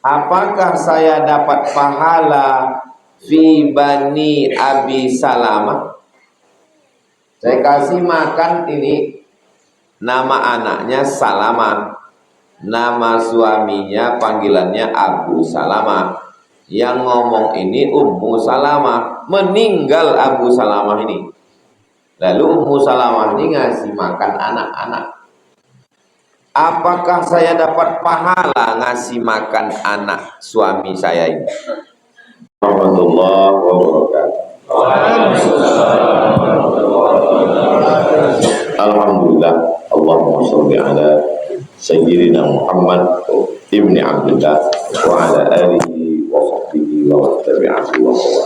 apakah saya dapat pahala fi bani Abi Salamah? Saya kasih makan ini, nama anaknya Salamah, nama suaminya panggilannya Abu Salamah. Yang ngomong ini Ummu Salamah. Meninggal Abu Salamah ini. Lalu Ummu Salamah ini ngasih makan anak-anak. Apakah saya dapat pahala ngasih makan anak suami saya ini? Warahmatullahi wabarakatuh. Alhamdulillah, Allahumma sholli ala sayyidina Muhammad ibni Abdullah wa ala alihi wa sahbihi wa tabi'ahu wa qala.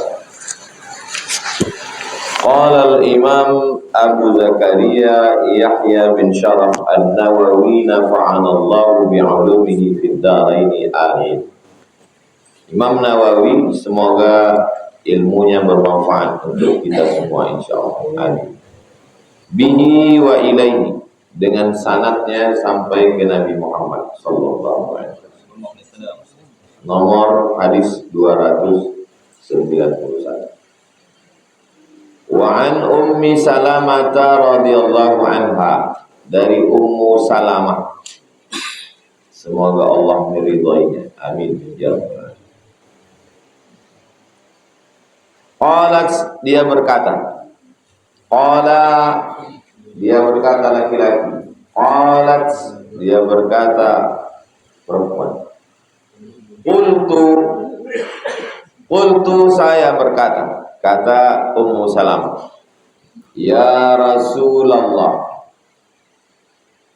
Qala al-imam Abu Zakaria Yahya bin Sharaf An-Nawawi nafa'ana Allah bi'ulumihi fid dharain amin. Imam Nawawi semoga ilmunya bermanfaat untuk kita semua insyaallah. Amin. Bihi wa ilaihi, dengan sanadnya sampai ke Nabi Muhammad sallallahu alaihi wasallam. Nomor hadis 291. Wa an Ummi Salamah radhiyallahu anha, dari Ummu Salamah, semoga Allah meridhoinya. Amin ya rabbal alamin. Qalat, dia berkata, qala, dia berkata laki-laki, qalat, dia berkata perempuan, qultu saya berkata, kata Ummu Salamah, ya Rasulullah.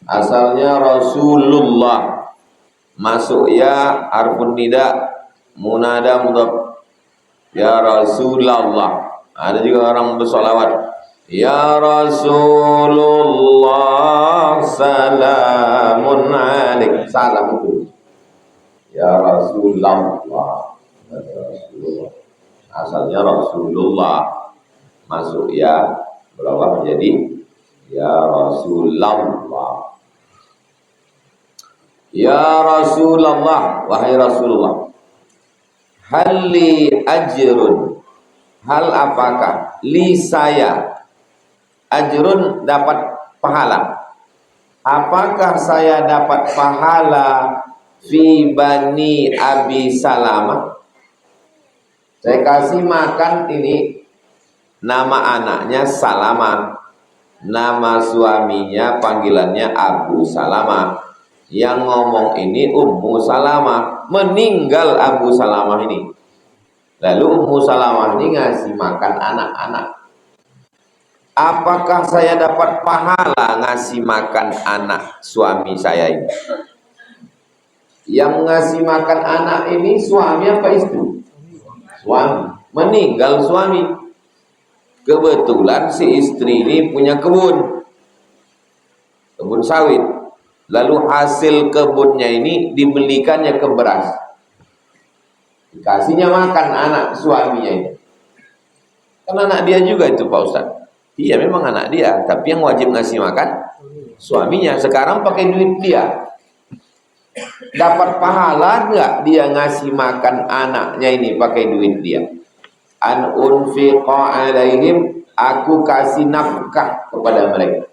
Asalnya Rasulullah, masuk ya harfun nida, munada mudhaf. Ya Rasulullah. Ada juga orang bersolawat, ya Rasulullah salamun alaik. Salam itu ya Rasulullah. Asalnya Rasulullah, masuk ya berubah menjadi ya Rasulullah. Ya Rasulullah, wahai Rasulullah, hal li ajrun, hal apakah li saya, ajrun dapat pahala, apakah saya dapat pahala fi bani Abi Salamah? Saya kasih makan ini, nama anaknya Salamah, nama suaminya panggilannya Abu Salamah. Yang ngomong ini Ummu Salamah. Meninggal Abu Salamah ini. Lalu Ummu Salamah ini ngasih makan anak-anak. Apakah saya dapat pahala ngasih makan anak suami saya ini? Yang ngasih makan anak ini suami apa istri? Suami. Meninggal suami. Kebetulan si istri ini punya kebun sawit. Lalu hasil kebunnya ini dibelikannya ke beras, dikasihnya makan anak suaminya ini. Kan anak dia juga itu Pak Ustaz. Iya memang anak dia, tapi yang wajib ngasih makan suaminya. Sekarang pakai duit dia. Dapat pahala enggak dia ngasih makan anaknya ini pakai duit dia? An unfiqa alaihim, aku kasih nafkah kepada mereka.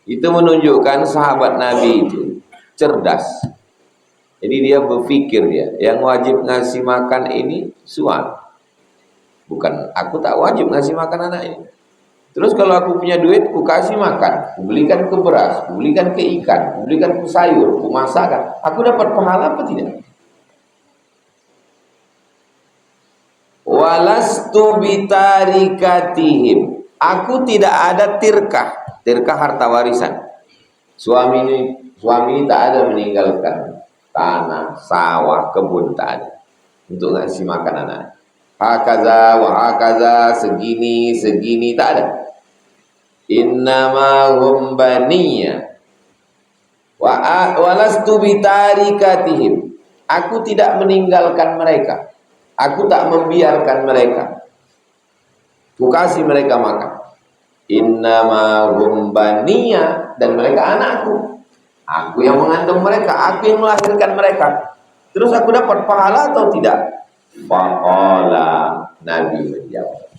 Itu menunjukkan sahabat Nabi itu cerdas. Jadi dia berpikir, dia yang wajib ngasih makan ini suami. Bukan aku tak wajib ngasih makan anak ini. Terus kalau aku punya duit, aku kasih makan, aku belikan ke beras, aku belikan ke ikan, aku belikan ke sayur, aku masakkan. Aku dapat pahala apa tidak? Walastu bitarikatihim, aku tidak ada tirkah. Tirkah harta warisan. Suami ini tak ada meninggalkan tanah, sawah, kebun, tak ada untuk ngasih makan anak. Hakaza wa hakaza, segini tak ada. Innama hum baniya walastu bitarikatihim, aku tidak meninggalkan mereka, aku tak membiarkan mereka, aku kasih mereka makan. Innama hum baniya, dan mereka anakku. Aku yang mengandung mereka, aku yang melahirkan mereka. Terus aku dapat pahala atau tidak? Faqala, Nabi menjawab.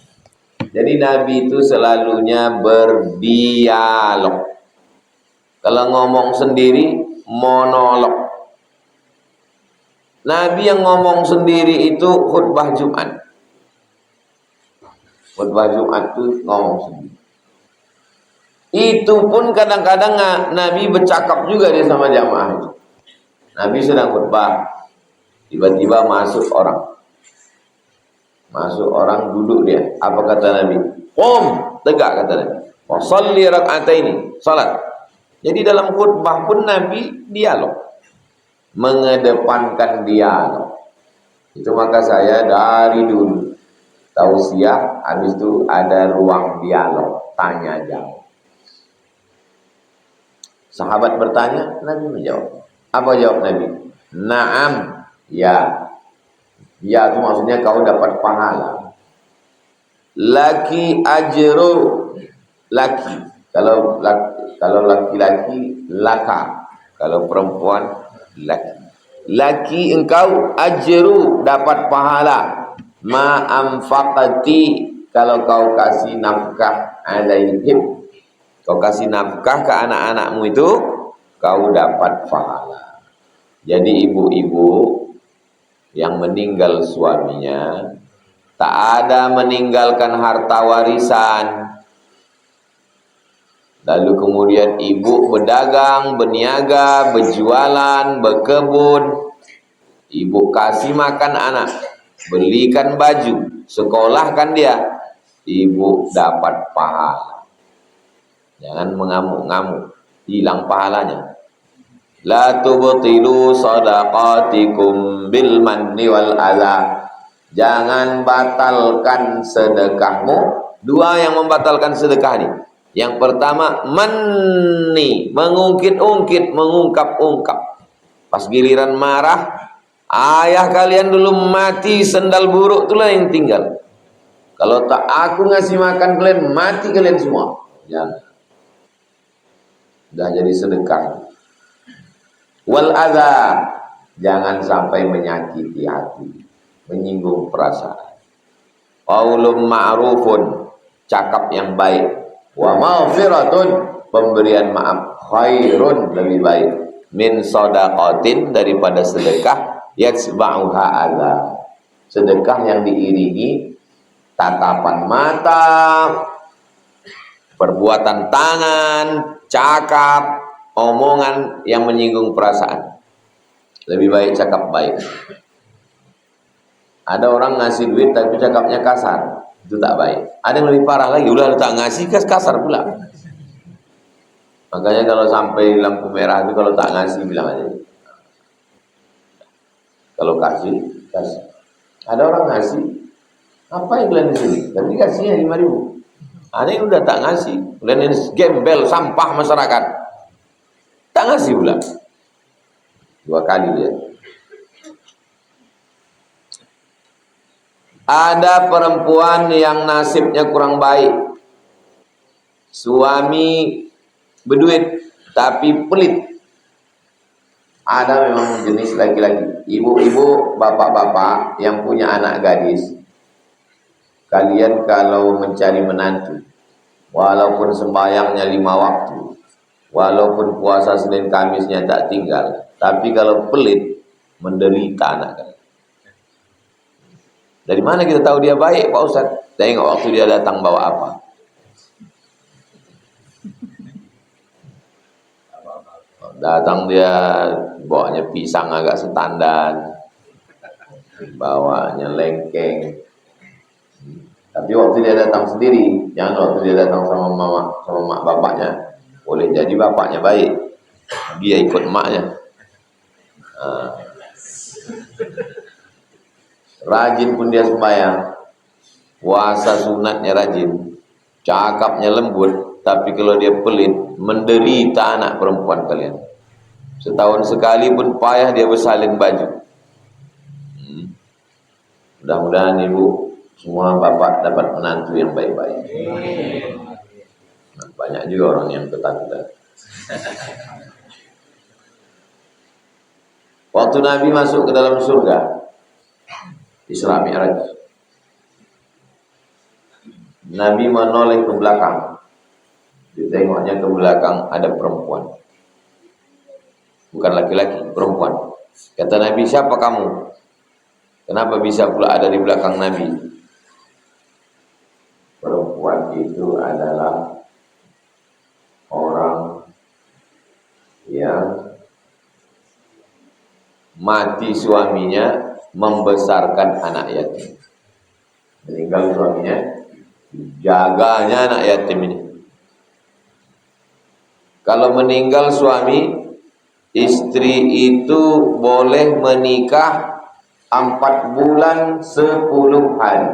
Jadi Nabi itu selalunya berdialog. Kalau ngomong sendiri, monolog. Nabi yang ngomong sendiri itu khutbah Jumat. Khutbah Jumat itu ngomong sendiri. Itu pun kadang-kadang Nabi bercakap juga dia sama jamaah itu. Nabi sedang khutbah, tiba-tiba masuk orang duduk dia. Apa kata Nabi? Qum, tegak kata Nabi. Wa shalli rak'ataini, salat. Jadi dalam khutbah pun Nabi dialog, mengedepankan dialog. Itu maka saya dari dulu tausiah, habis itu ada ruang dialog, tanya jawab. Sahabat bertanya, Nabi menjawab. Apa jawab Nabi? Naam, ya. Ya itu maksudnya kau dapat pahala. Laki ajru, laki. Kalau laki-laki laka. Kalau perempuan laki. Laki engkau ajru, dapat pahala. Ma anfaqati, kalau kau kasih nafkah alaihim. Kau kasih nafkah ke anak-anakmu itu, kau dapat pahala. Jadi ibu-ibu yang meninggal suaminya, tak ada meninggalkan harta warisan. Lalu kemudian ibu berdagang, berniaga, berjualan, berkebun. Ibu kasih makan anak, belikan baju, sekolahkan dia. Ibu dapat pahala. Jangan mengamuk-ngamuk, hilang pahalanya. La tubtilu sadaqatikum bil manni wal adha. Jangan batalkan sedekahmu. Dua yang membatalkan sedekah ini. Yang pertama, manni, mengungkit-ungkit, mengungkap-ungkap. Pas giliran marah, ayah kalian dulu mati, sendal buruk itulah yang tinggal. Kalau tak aku ngasih makan kalian, mati kalian semua. Jangan. Dah jadi sedekah. Wal adha, jangan sampai menyakiti hati, menyinggung perasaan. Qaulun ma'rufun, cakap yang baik. Wa maghfiratun, pemberian maaf. Khairun, lebih baik. Min shadaqatin, daripada sedekah. Yatsba'uha adha, sedekah yang diiringi tatapan mata, perbuatan tangan, cakap, omongan yang menyinggung perasaan. Lebih baik cakap baik. Ada orang ngasih duit tapi cakapnya kasar, itu tak baik. Ada yang lebih parah lagi, udah tak ngasih kasar pula. Makanya kalau sampai lampu merah itu, kalau tak ngasih bilang aja. Kalau kasih. Ada orang ngasih, apa yang kalian di sini? Tapi kasihnya 5.000. Ada yang udah tak ngasih, kalian ini gembel, sampah masyarakat. Tak ngasih pula. 2 kali dia. Ada perempuan yang nasibnya kurang baik. Suami berduit tapi pelit. Ada memang jenis laki-laki. Ibu-ibu, bapak-bapak yang punya anak gadis. Kalian kalau mencari menantu, walaupun sembahyangnya 5 waktu, walaupun puasa Senin Kamisnya tak tinggal, tapi kalau pelit, menderita anak kalian. Dari mana kita tahu dia baik, Pak Ustaz? Tengok waktu dia datang bawa apa. Datang dia bawanya pisang agak setandan, bawanya lengkeng. Tapi waktu dia datang sendiri, jangan waktu dia datang sama mama, sama mak bapaknya. Boleh jadi bapaknya baik, dia ikut emaknya. Rajin pun dia sembahyang, puasa sunatnya rajin, cakapnya lembut, tapi kalau dia pelit, menderita anak perempuan kalian. Setahun sekali pun payah dia bersalin baju. Mudah-mudahan ibu semua bapak dapat menantu yang baik-baik. Nah, banyak juga orang yang ketakutan. Waktu Nabi masuk ke dalam surga, Isra Mi'raj, Nabi menoleh ke belakang. Ditengoknya ke belakang ada perempuan. Bukan laki-laki, perempuan. Kata Nabi, siapa kamu? Kenapa bisa pula ada di belakang Nabi? Perempuan itu adalah orang yang mati suaminya membesarkan anak yatim. Meninggal suaminya, jaganya anak yatim ini. Kalau meninggal suami, istri itu boleh menikah 4 bulan 10 hari.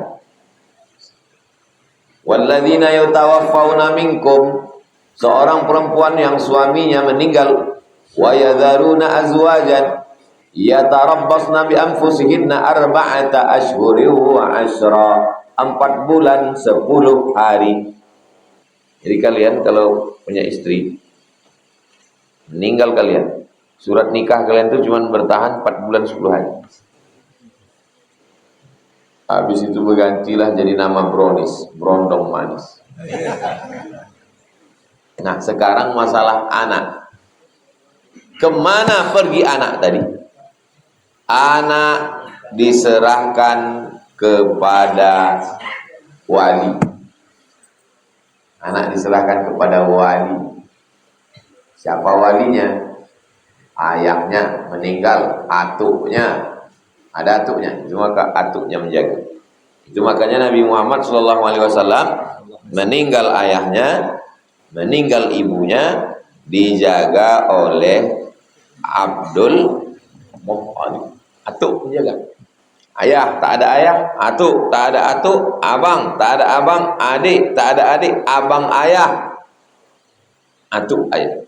Walladzina yatawaffawna minkum, seorang perempuan yang suaminya meninggal, wa yadharuna azwajan yatarabbasna bi anfusihinna arba'ata ashhurin wa 'ashra, 4 bulan 10 hari. Jadi kalian kalau punya istri meninggal, kalian surat nikah kalian itu cuma bertahan 4 bulan 10 hari. Habis itu bergantilah jadi nama Bronis, Brondong Manis. Nah, sekarang masalah anak. Kemana pergi anak tadi? Anak diserahkan kepada wali. Anak diserahkan kepada wali. Siapa walinya? Ayahnya meninggal, atuknya. Ada atuknya, cuma atuknya menjaga. Itu makanya Nabi Muhammad SAW meninggal ayahnya, meninggal ibunya, dijaga oleh Abdul Muttalib. Atuk menjaga. Ayah tak ada ayah, atuk tak ada atuk, abang tak ada abang, adik tak ada adik, abang ayah, atuk ayah.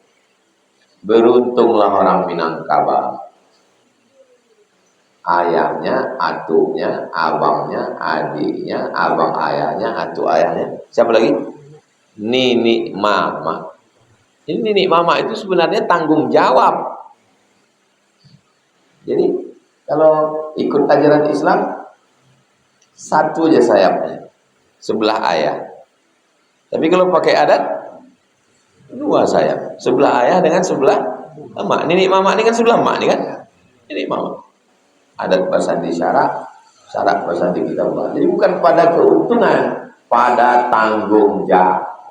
Beruntunglah orang Minangkabau. Ayahnya, atuknya, abangnya, adiknya, abang ayahnya, atuk ayahnya. Siapa lagi? Nini mama. Ini nini mama itu sebenarnya tanggung jawab. Jadi kalau ikut ajaran Islam, satu aja sayapnya, sebelah ayah. Tapi kalau pakai adat, 2 sayap, sebelah ayah dengan sebelah emak. Nini mama ini kan sebelah emak ini kan? Nini mama. Adat bersandi syarak, syarak bersandi kitabullah. Jadi bukan pada keuntungan, pada tanggung jawab.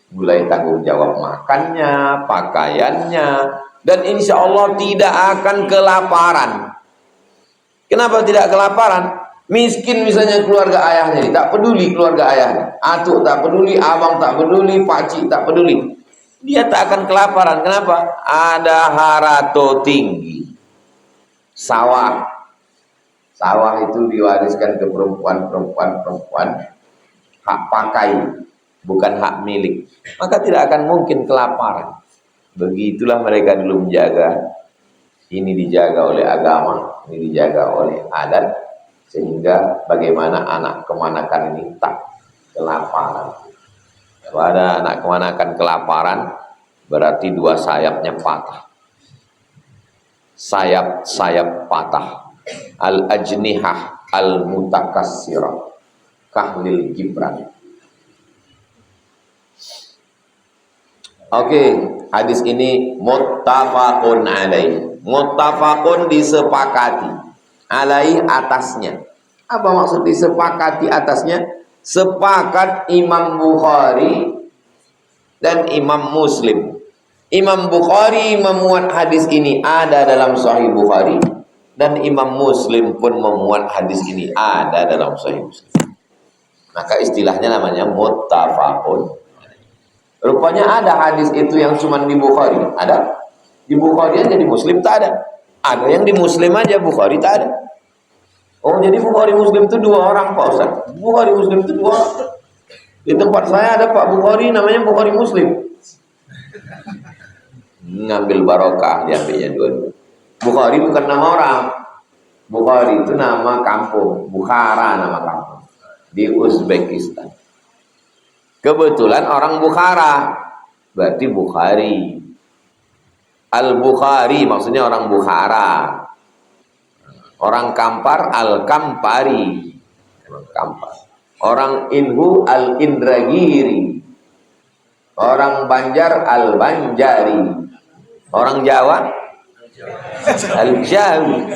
Mulai tanggung jawab makannya, pakaiannya, dan insya Allah tidak akan kelaparan. Kenapa tidak kelaparan? Miskin misalnya keluarga ayahnya, tak peduli keluarga ayahnya. Atuk tak peduli, abang tak peduli, pakcik tak peduli. Dia tak akan kelaparan. Kenapa? Ada harato tinggi. Sawah itu diwariskan ke perempuan, hak pakai, bukan hak milik. Maka tidak akan mungkin kelaparan. Begitulah mereka dulu menjaga. Ini dijaga oleh agama, ini dijaga oleh adat, sehingga bagaimana anak kemanakan ini tak kelaparan. Kalau ada anak kemanakan kelaparan, berarti 2 sayapnya patah. Sayap-sayap patah. Al-ajnihah al-mutakassirah kahlil Gibran. Oke, hadis ini muttafaqun alaih. Muttafaqun disepakati. Alaih atasnya. Apa maksud disepakati atasnya? Sepakat Imam Bukhari dan Imam Muslim. Imam Bukhari memuat hadis ini ada dalam Sahih Bukhari, dan Imam Muslim pun memuat hadis ini ada dalam Sahih Muslim. Maka istilahnya namanya muttafaqun. Rupanya ada hadis itu yang cuma di Bukhari, ada. Di Bukhari aja, di Muslim tak ada. Ada yang di Muslim aja, Bukhari tak ada. Oh, jadi Bukhari Muslim itu 2 orang Pak Ustaz. Bukhari Muslim itu 2 orang. Di tempat saya ada Pak Bukhari namanya Bukhari Muslim. Ngambil barokah diambilnya 2. Bukhari bukan nama orang. Bukhari itu nama kampung. Bukhara nama kampung di Uzbekistan. Kebetulan orang Bukhara, berarti Bukhari. Al-Bukhari maksudnya orang Bukhara. Orang Kampar Al-Kampari. Orang Kampar. Orang Inhu Al-Indragiri. Orang Banjar Al-Banjari. Orang Jawa Al-Jawi.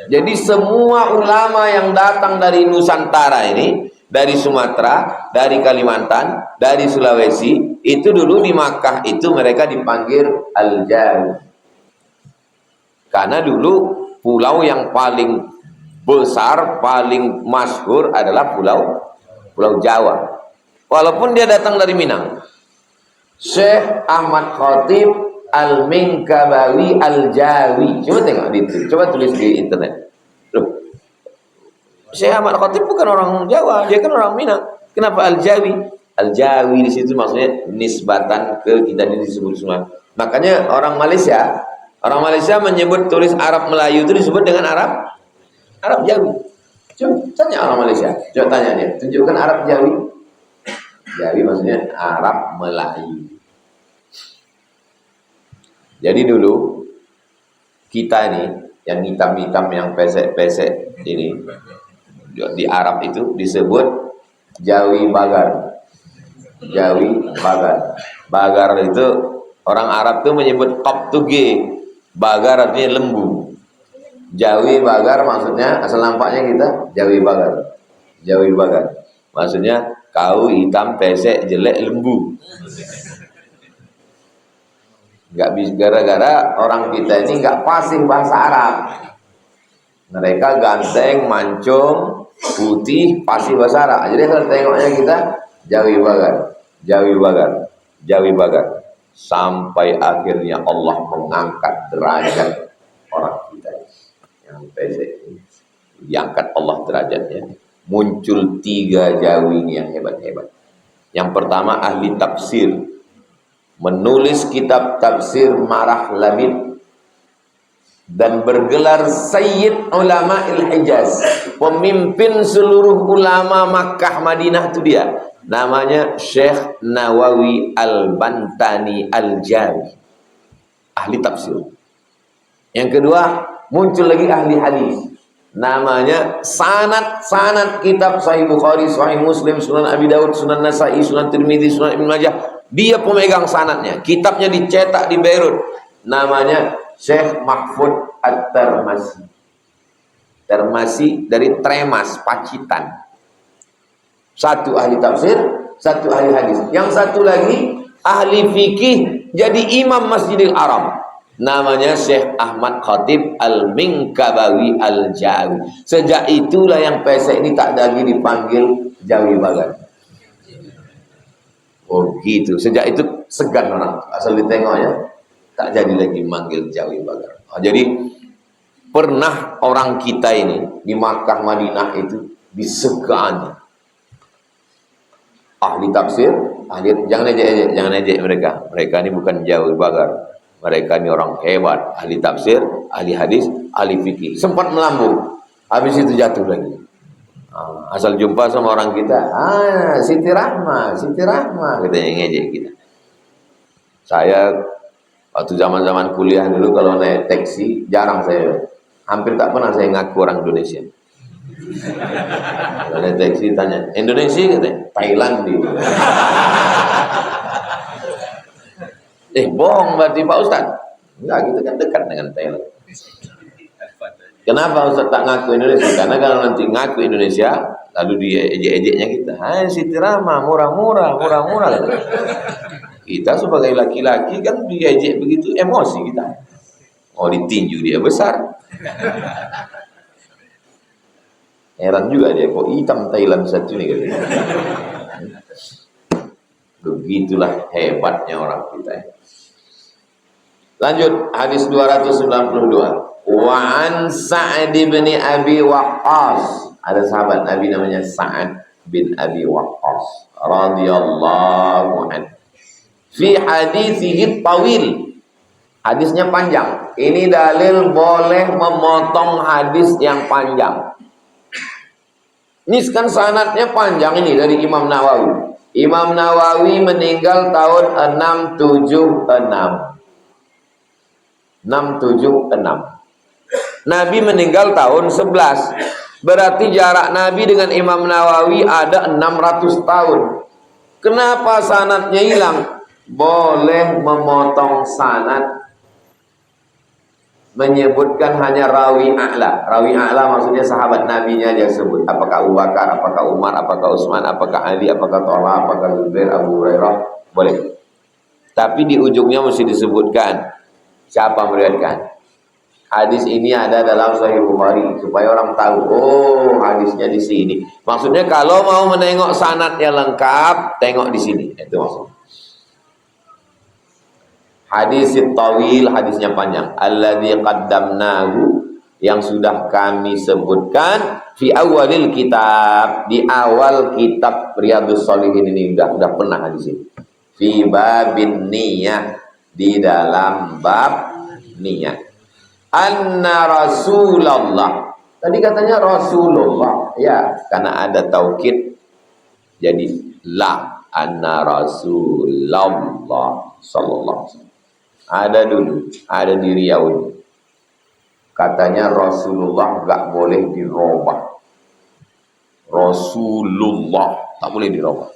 Jadi semua ulama yang datang dari Nusantara ini, dari Sumatera, dari Kalimantan, dari Sulawesi, itu dulu di Makkah itu mereka dipanggil Al-Jawi. Karena dulu pulau yang paling besar, paling masyhur adalah Pulau Jawa. Walaupun dia datang dari Minang. Syekh Ahmad Khatib Al-Minkabawi Al-Jawi. Coba tengok di itu. Coba tulis di internet. Loh. Syekh Ahmad Khatib bukan orang Jawa, dia kan orang Minang. Kenapa Al-Jawi? Al-Jawi di situ maksudnya nisbatan ke kita ini disebut semua. Makanya orang Malaysia menyebut tulis Arab Melayu itu disebut dengan Arab Jawi. Coba tanya orang Malaysia. Coba tanya dia. Tunjukkan Arab Jawi. Jawi maksudnya Arab Melayu. Jadi dulu kita nih yang hitam-hitam yang pesek-pesek ini di Arab itu disebut Jawi Bagar. Jawi Bagar. Bagar itu orang Arab tuh menyebut top to G. Bagar artinya lembu. Jawi Bagar maksudnya asal nampaknya kita Jawi Bagar. Jawi Bagar. Maksudnya kau hitam pesek jelek lembu. Nggak bisa, gara-gara orang kita ini nggak fasih bahasa Arab. Mereka ganteng, mancung, putih, fasih bahasa Arab. Jadi kalau tengoknya kita Jawi Bagar, Jawi Bagar, Jawi Bagar, sampai akhirnya Allah mengangkat derajat orang kita yang pesek ini. Diangkat Allah derajatnya. Muncul 3 Jawi ini yang hebat-hebat. Yang pertama ahli tafsir. Menulis kitab tafsir Marah Labid dan bergelar Sayyid Ulama Il-Hijaz, pemimpin seluruh ulama Makkah Madinah itu dia. Namanya Syekh Nawawi Al-Bantani Al-Jawi, ahli tafsir. Yang kedua muncul lagi ahli hadis. Namanya sanad kitab Sahih Bukhari, Sahih Muslim, Sunan Abi Daud, Sunan Nasai, Sunan Tirmidzi, Sunan Ibnu Majah. Dia pemegang sanadnya. Kitabnya dicetak di Beirut. Namanya Syekh Mahfud At-Tirmasi. Tirmasi dari Tremas, Pacitan. Satu ahli tafsir, satu ahli hadis. Yang satu lagi ahli fikih, jadi imam Masjidil Haram. Namanya Syekh Ahmad Khatib Al-Minkabawi Al-Jawi. Sejak itulah yang pesek ini tak lagi dipanggil Jawi Bagar. Oh gitu. Sejak itu segan orang. Asal ditengoknya tak jadi lagi manggil Jawi Bagar. Oh, jadi pernah orang kita ini di Makkah Madinah itu disegani. Ahli tafsir, jangan ejek mereka. Mereka ini bukan Jawi Bagar. Mereka ini orang hebat, ahli tafsir, ahli hadis, ahli fikih. Sempat melambung, habis itu jatuh lagi. Asal jumpa sama orang kita, Siti Rahma, katanya ngejek kita. Saya waktu zaman kuliah dulu kalau naik taksi jarang hampir tak pernah saya ngaku orang Indonesia. Kalau naik taksi tanya, Indonesia katanya, Thailand di. Bohong berarti Pak Ustaz. Enggak, kita kan dekat dengan Thailand. Kenapa Ustaz tak ngaku Indonesia? Karena kalau nanti ngaku Indonesia, lalu diejek-ejeknya kita. Siti Rahma, murah-murah. Kita sebagai laki-laki kan diejek begitu, emosi kita. Oh, ditinju dia besar. Heran juga dia, kok hitam Thailand satu nih gitu. Begitulah hebatnya orang kita. Lanjut hadis 292. Wa an Sa'ad bin Abi Waqqas. Ada sahabat Nabi namanya Sa'ad bin Abi Waqqas radhiyallahu anhu. Fi hadithihi tawil. Hadisnya panjang. Ini dalil boleh memotong hadis yang panjang. Ini kan sanadnya panjang ini dari Imam Nawawi. Imam Nawawi meninggal tahun 676. 676. Nabi meninggal tahun 11. Berarti jarak Nabi dengan Imam Nawawi ada 600 tahun. Kenapa sanadnya hilang? Boleh memotong sanad, menyebutkan hanya rawi a'la. Rawi a'la maksudnya sahabat Nabi-nya aja sebut. Apakah Abu Bakar, apakah Umar, apakah Utsman, apakah Ali, apakah Thalha, apakah Zubair, Abu Hurairah. Boleh. Tapi di ujungnya mesti disebutkan siapa meriwayatkan. Hadis ini ada dalam Sahih Bukhari supaya orang tahu, oh hadisnya di sini. Maksudnya kalau mau menengok sanadnya lengkap, tengok di sini. Itu maksudnya. Hadis tawil, hadisnya panjang. Alladzi qaddamnahu, yang sudah kami sebutkan fi awalil kitab, di awal kitab Riyadhus Shalihin ini udah pernah hadis ini. Fi babin niyah, di dalam bab niyah. Anna Rasulullah. Tadi katanya Rasulullah, ya, karena ada taukid jadi la. Anna Rasulullah sallallahu alaihi wasallam. Ada dulu, ada di Riau ini. Katanya Rasulullah gak boleh dirubah. Rasulullah tak boleh dirubah.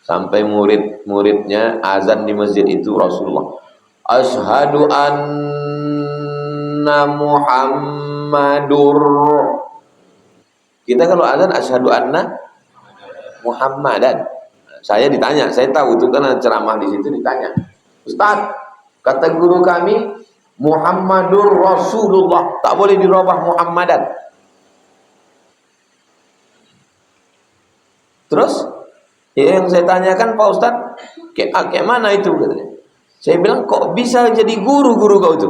Sampai murid-muridnya azan di masjid itu Rasulullah. Asyhadu anna Muhammadur. Kita kalau azan asyhadu anna Muhammadan. Saya ditanya, saya tahu itu karena ceramah di situ ditanya. Ustaz, kata guru kami Muhammadur Rasulullah, tak boleh dirubah Muhammadan. Terus yang saya tanyakan, Pak Ustaz, kayak mana itu? Saya bilang, kok bisa jadi guru kau itu?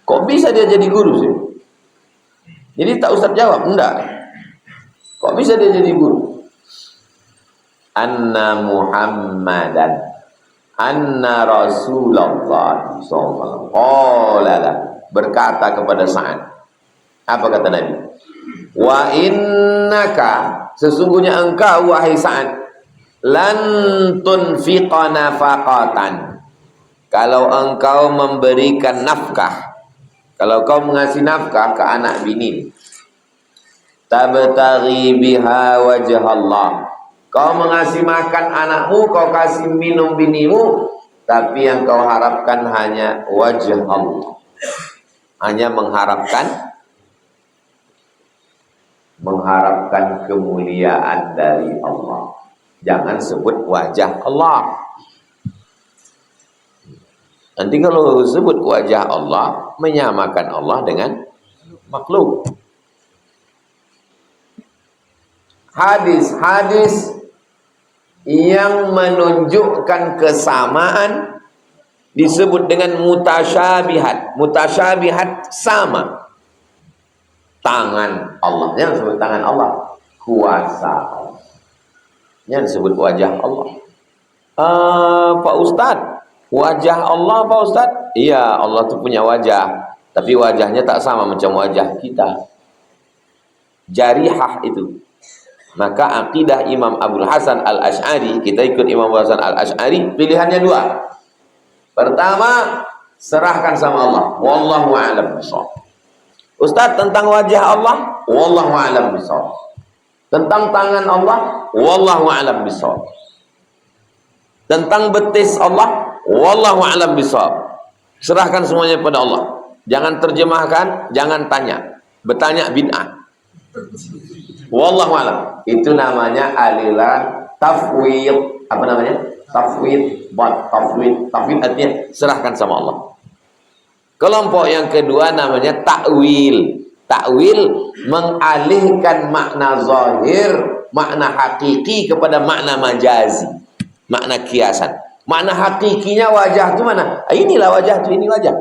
Kok bisa dia jadi guru sih? Jadi tak Ustaz jawab, enggak. Kok bisa dia jadi guru? Anna Muhammadan, anna Rasulullah sallallahu alaihi wasallam berkata kepada Sa'ad. Apa kata Nabi? Wa innaka, sesungguhnya engkau wahai Sa'ad, lan tunfiqa nafaqatan, kalau engkau memberikan nafkah, kalau kau mengasih nafkah ke anak bini, tabtaghi biha wajh Allah, kau mengasih makan anakmu, kau kasih minum binimu, tapi yang kau harapkan hanya wajah Allah, hanya mengharapkan kemuliaan dari Allah. Jangan sebut wajah Allah. Nanti kalau sebut wajah Allah, menyamakan Allah dengan makhluk. Hadis-hadis yang menunjukkan kesamaan disebut dengan mutasyabihat. Mutasyabihat sama. Tangan Allah, yang disebut tangan Allah, kuasa Allah, yang disebut wajah Allah. Pak Ustadz, wajah Allah Pak Ustadz? Iya, Allah itu punya wajah, tapi wajahnya tak sama macam wajah kita. Jarihah itu. Maka akidah Imam Abul Hasan Al-Asy'ari, kita ikut Imam Abul Hasan Al-Asy'ari, pilihannya dua. Pertama, serahkan sama Allah, wallahu a'lam bishawab. Ustaz, tentang wajah Allah, wallahu a'lam bishawab. Tentang tangan Allah, wallahu a'lam bishawab. Tentang betis Allah, wallahu a'lam bishawab. Serahkan semuanya pada Allah. Jangan terjemahkan, jangan tanya. Bertanya bid'ah. Wallahu a'lam. Itu namanya aliran tafwid. Apa namanya? Tafwid. Tafwid artinya serahkan sama Allah. Kelompok yang kedua namanya takwil. Takwil mengalihkan makna zahir, makna hakiki kepada makna majazi, makna kiasan. Makna hakikinya wajah itu mana? Inilah wajah itu, ini wajah.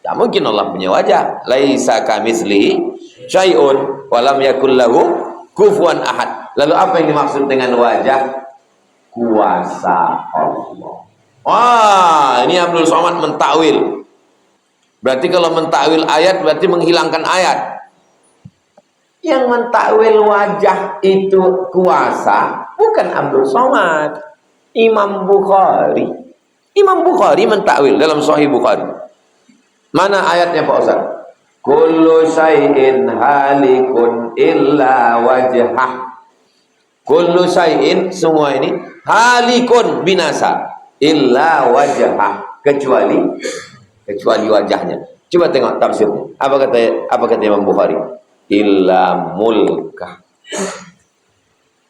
Tak mungkin Allah punya wajah. Laisa kamitslihi syai'un wa lam yakul lahu kufuwan ahad. Lalu apa yang dimaksud dengan wajah? Kuasa Allah. Wah, ini Abdul Somad mentakwil. Berarti kalau mentakwil ayat berarti menghilangkan ayat. Yang mentakwil wajah itu kuasa bukan Abdul Somad, Imam Bukhari. Imam Bukhari mentakwil dalam Sahih Bukhari. Mana ayatnya Pak Ustaz? Kullu syai'in halikun illa wajhah. Kullu syai'in, semua ini halikun, binasa, illa wajhah, kecuali wajahnya. Coba tengok tafsirnya. Apa kata Imam Bukhari? Illa mulkah.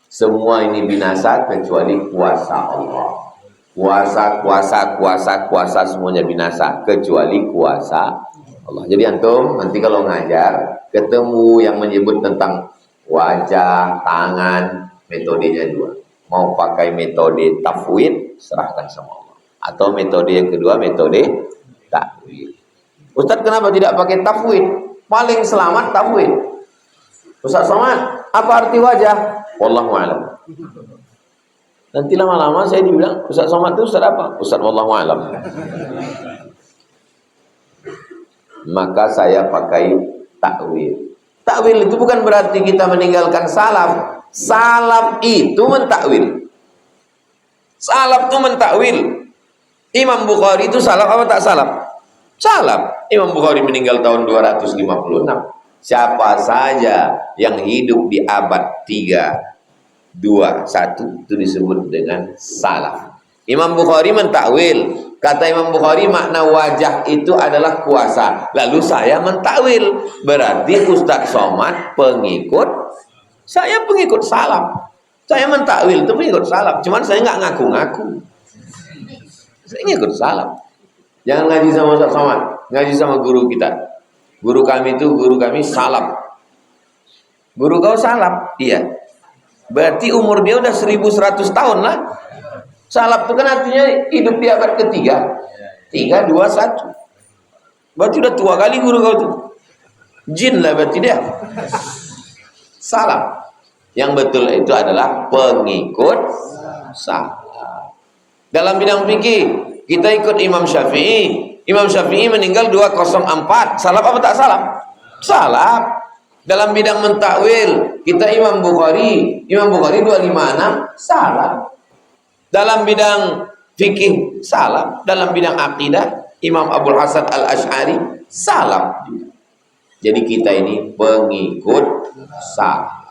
Semua ini binasa kecuali kuasa Allah. Kuasa semuanya binasa kecuali kuasa Allah. Jadi antum nanti kalau ngajar ketemu yang menyebut tentang wajah, tangan, metodenya dua. Mau pakai metode tafwid, serahkan sama Allah. Atau metode yang kedua, metode takwil. Ustaz kenapa tidak pakai tafwid? Paling selamat tafwid. Ustaz Somad, apa arti wajah? Wallahu a'lam. Nanti lama-lama saya dibilang, Ustaz Somad itu Ustaz apa? Ustaz wallahu a'lam. Maka saya pakai takwil. Takwil itu bukan berarti kita meninggalkan salaf. Salaf itu mentakwil. Salaf itu mentakwil. Imam Bukhari itu salaf apa tak salaf? Salaf. Imam Bukhari meninggal tahun 256. Siapa saja yang hidup di abad 3, 2, 1 itu disebut dengan salaf. Imam Bukhari mentakwil. Kata Imam Bukhari makna wajah itu adalah kuasa. Lalu saya mentakwil. Berarti Ustaz Somad pengikut. Saya pengikut salaf. Saya mentakwil itu pengikut salaf. Cuman saya nggak ngaku-ngaku. Saya ngikut salaf. Jangan ngaji sama Ustaz Somad. Ngaji sama guru kita. Guru kami salaf. Guru kau salaf? Iya. Berarti umur dia udah 1100 tahun lah. Salaf itu kan artinya hidup di abad ketiga. 3, 2, 1. Berarti udah tua kali guru kau tuh. Jin lah berarti dia. Salaf. Yang betul itu adalah pengikut salaf. Dalam bidang fikih, kita ikut Imam Syafi'i. Imam Syafi'i meninggal 204. Salaf apa tak salaf? Salaf. Dalam bidang mentakwil, kita Imam Bukhari. Imam Bukhari 256. Salaf. Dalam bidang fikih, salaf. Dalam bidang akidah, Imam Abul Hasan Al-Asy'ari, salaf. Jadi kita ini pengikut salaf.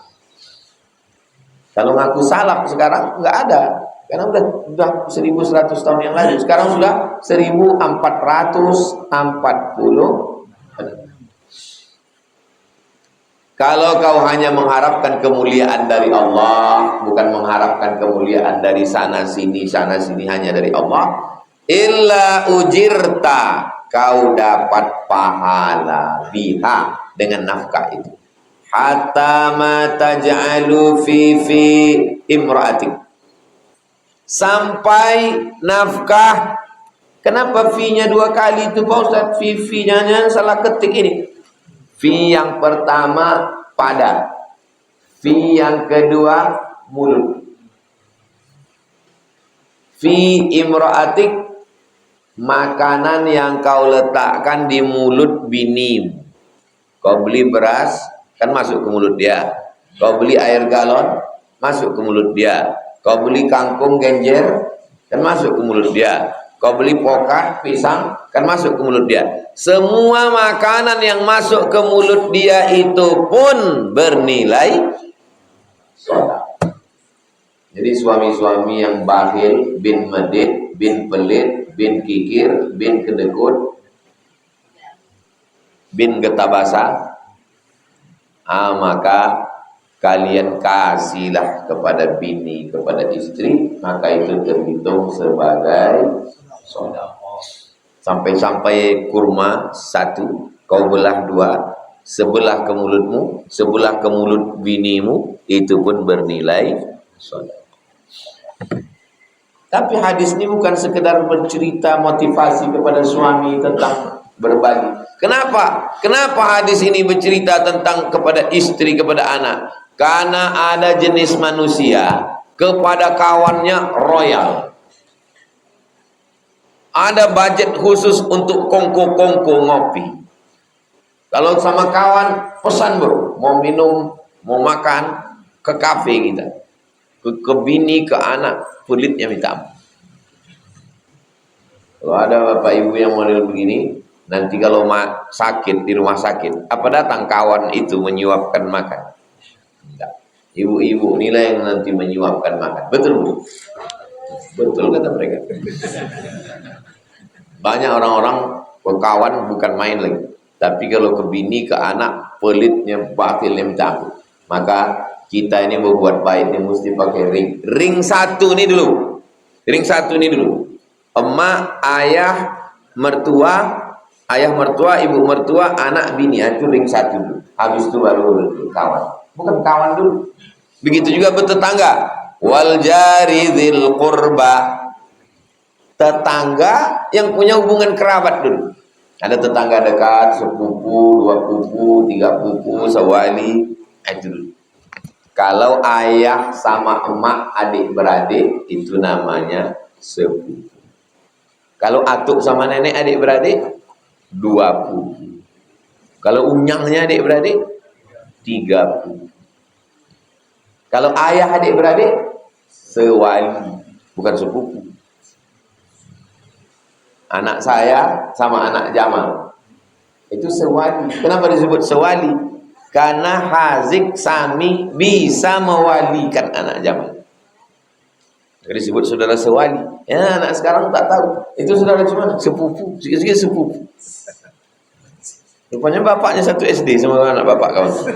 Kalau ngaku salaf sekarang nggak ada. Karena udah 1100 tahun yang lalu. Sekarang sudah 1440. Kalau kau hanya mengharapkan kemuliaan dari Allah, bukan mengharapkan kemuliaan dari sana sini hanya dari Allah, illa ujirta, kau dapat pahala biha, dengan nafkah itu. Hatta ma taj'alu fi imra'atik, sampai nafkah. Kenapa fi-nya 2 kali itu Pak Ustaz? Fi-nya salah ketik ini. Fi yang pertama pada, fi yang kedua mulut. Fi imra'atik, makanan yang kau letakkan di mulut binimu. Kau beli beras, kan masuk ke mulut dia. Kau beli air galon, masuk ke mulut dia. Kau beli kangkung genjer, kan masuk ke mulut dia. Kau beli pokat, pisang, kan masuk ke mulut dia. Semua makanan yang masuk ke mulut dia itu pun bernilai sedekah. Jadi suami-suami yang bakhil, bin medit, bin pelit, bin kikir, bin kedekut, bin getabasa, maka kalian kasihlah kepada bini, kepada istri, maka itu terhitung sebagai sedekah. Sampai-sampai kurma 1 kau belah 2, sebelah ke mulutmu, sebelah ke mulut binimu, itu pun bernilai sedekah. Tapi hadis ini bukan sekedar bercerita motivasi kepada suami tentang berbagi. Kenapa? Kenapa hadis ini bercerita tentang kepada istri, kepada anak? Karena ada jenis manusia kepada kawannya royal. Ada budget khusus untuk kongko-kongko ngopi. Kalau sama kawan pesan bro, mau minum, mau makan, ke kafe kita, ke bini, ke anak, pelitnya minta ampun. Kalau ada bapak ibu yang model begini, nanti kalau sakit di rumah sakit, apa datang kawan itu menyuapkan makan? Enggak. Ibu-ibu inilah yang nanti menyuapkan makan. Betul bu? Betul kata mereka. Banyak orang-orang kawan bukan main lagi. Tapi kalau ke bini, ke anak, pelitnya, batilnya minta ampun. Maka kita ini berbuat baik ini mesti pakai ring. Ring satu ini dulu. Ring satu ini dulu. Emak, ayah, mertua, ibu mertua, anak, bini. Itu ring satu dulu. Habis itu baru kawan. Bukan kawan dulu. Begitu juga bertetangga. Wal jari dzil qurba. Tetangga yang punya hubungan kerabat dulu. Ada tetangga dekat, sepupu, dua pupu, tiga pupu, sewali, itu dulu. Kalau ayah sama emak, adik beradik, itu namanya sepupu. Kalau atuk sama nenek adik beradik, dua pupu. Kalau unyangnya adik beradik, tiga pupu. Kalau ayah adik beradik, sewali, bukan sepupu. Anak saya sama anak Jamal itu sewali. Kenapa disebut sewali? Karena Hazik Sami bisa mewalikan anak Jamal. Jadi disebut saudara sewali. Ya, anak sekarang tak tahu. Itu saudara cuma sepupu, sikit-sikit sepupu. Rupanya bapaknya satu SD sama anak bapak kawan.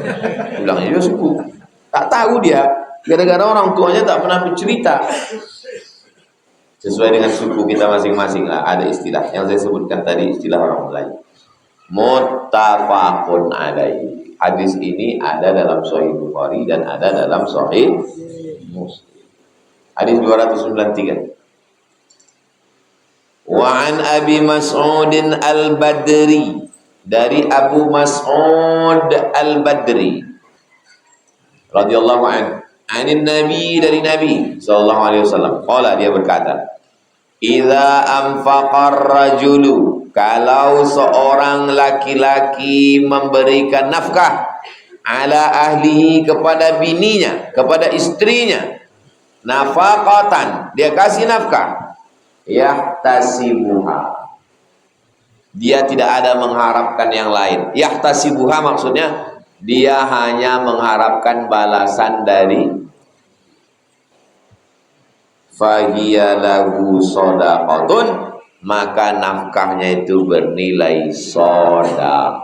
Bilang itu sepupu. Tak tahu dia. Gara-gara orang tuanya tak pernah bercerita. Sesuai dengan suku kita masing-masing lah. Ada istilah yang saya sebutkan tadi, istilah orang Melayu. Muttafaqun alaihi. Hadis ini ada dalam Sahih Bukhari dan ada dalam Sahih Muslim. Hadis 293. Wa an Abi Mas'ud al-Badri, dari Abu Mas'ud al-Badri radhiyallahu anhu, anin Nabi, dari Nabi sallallahu alaihi wasallam, qala, dia berkata, idza anfaqar rajulu, kalau seorang laki-laki memberikan nafkah, ala ahlihi, kepada bininya, kepada istrinya, nafaqatan, dia kasih nafkah, yahtasibuha, dia tidak ada mengharapkan yang lain. Yahtasibuha maksudnya dia hanya mengharapkan balasan dari, fahiya lahu shadaqatun, maka nafkahnya itu bernilai sedekah.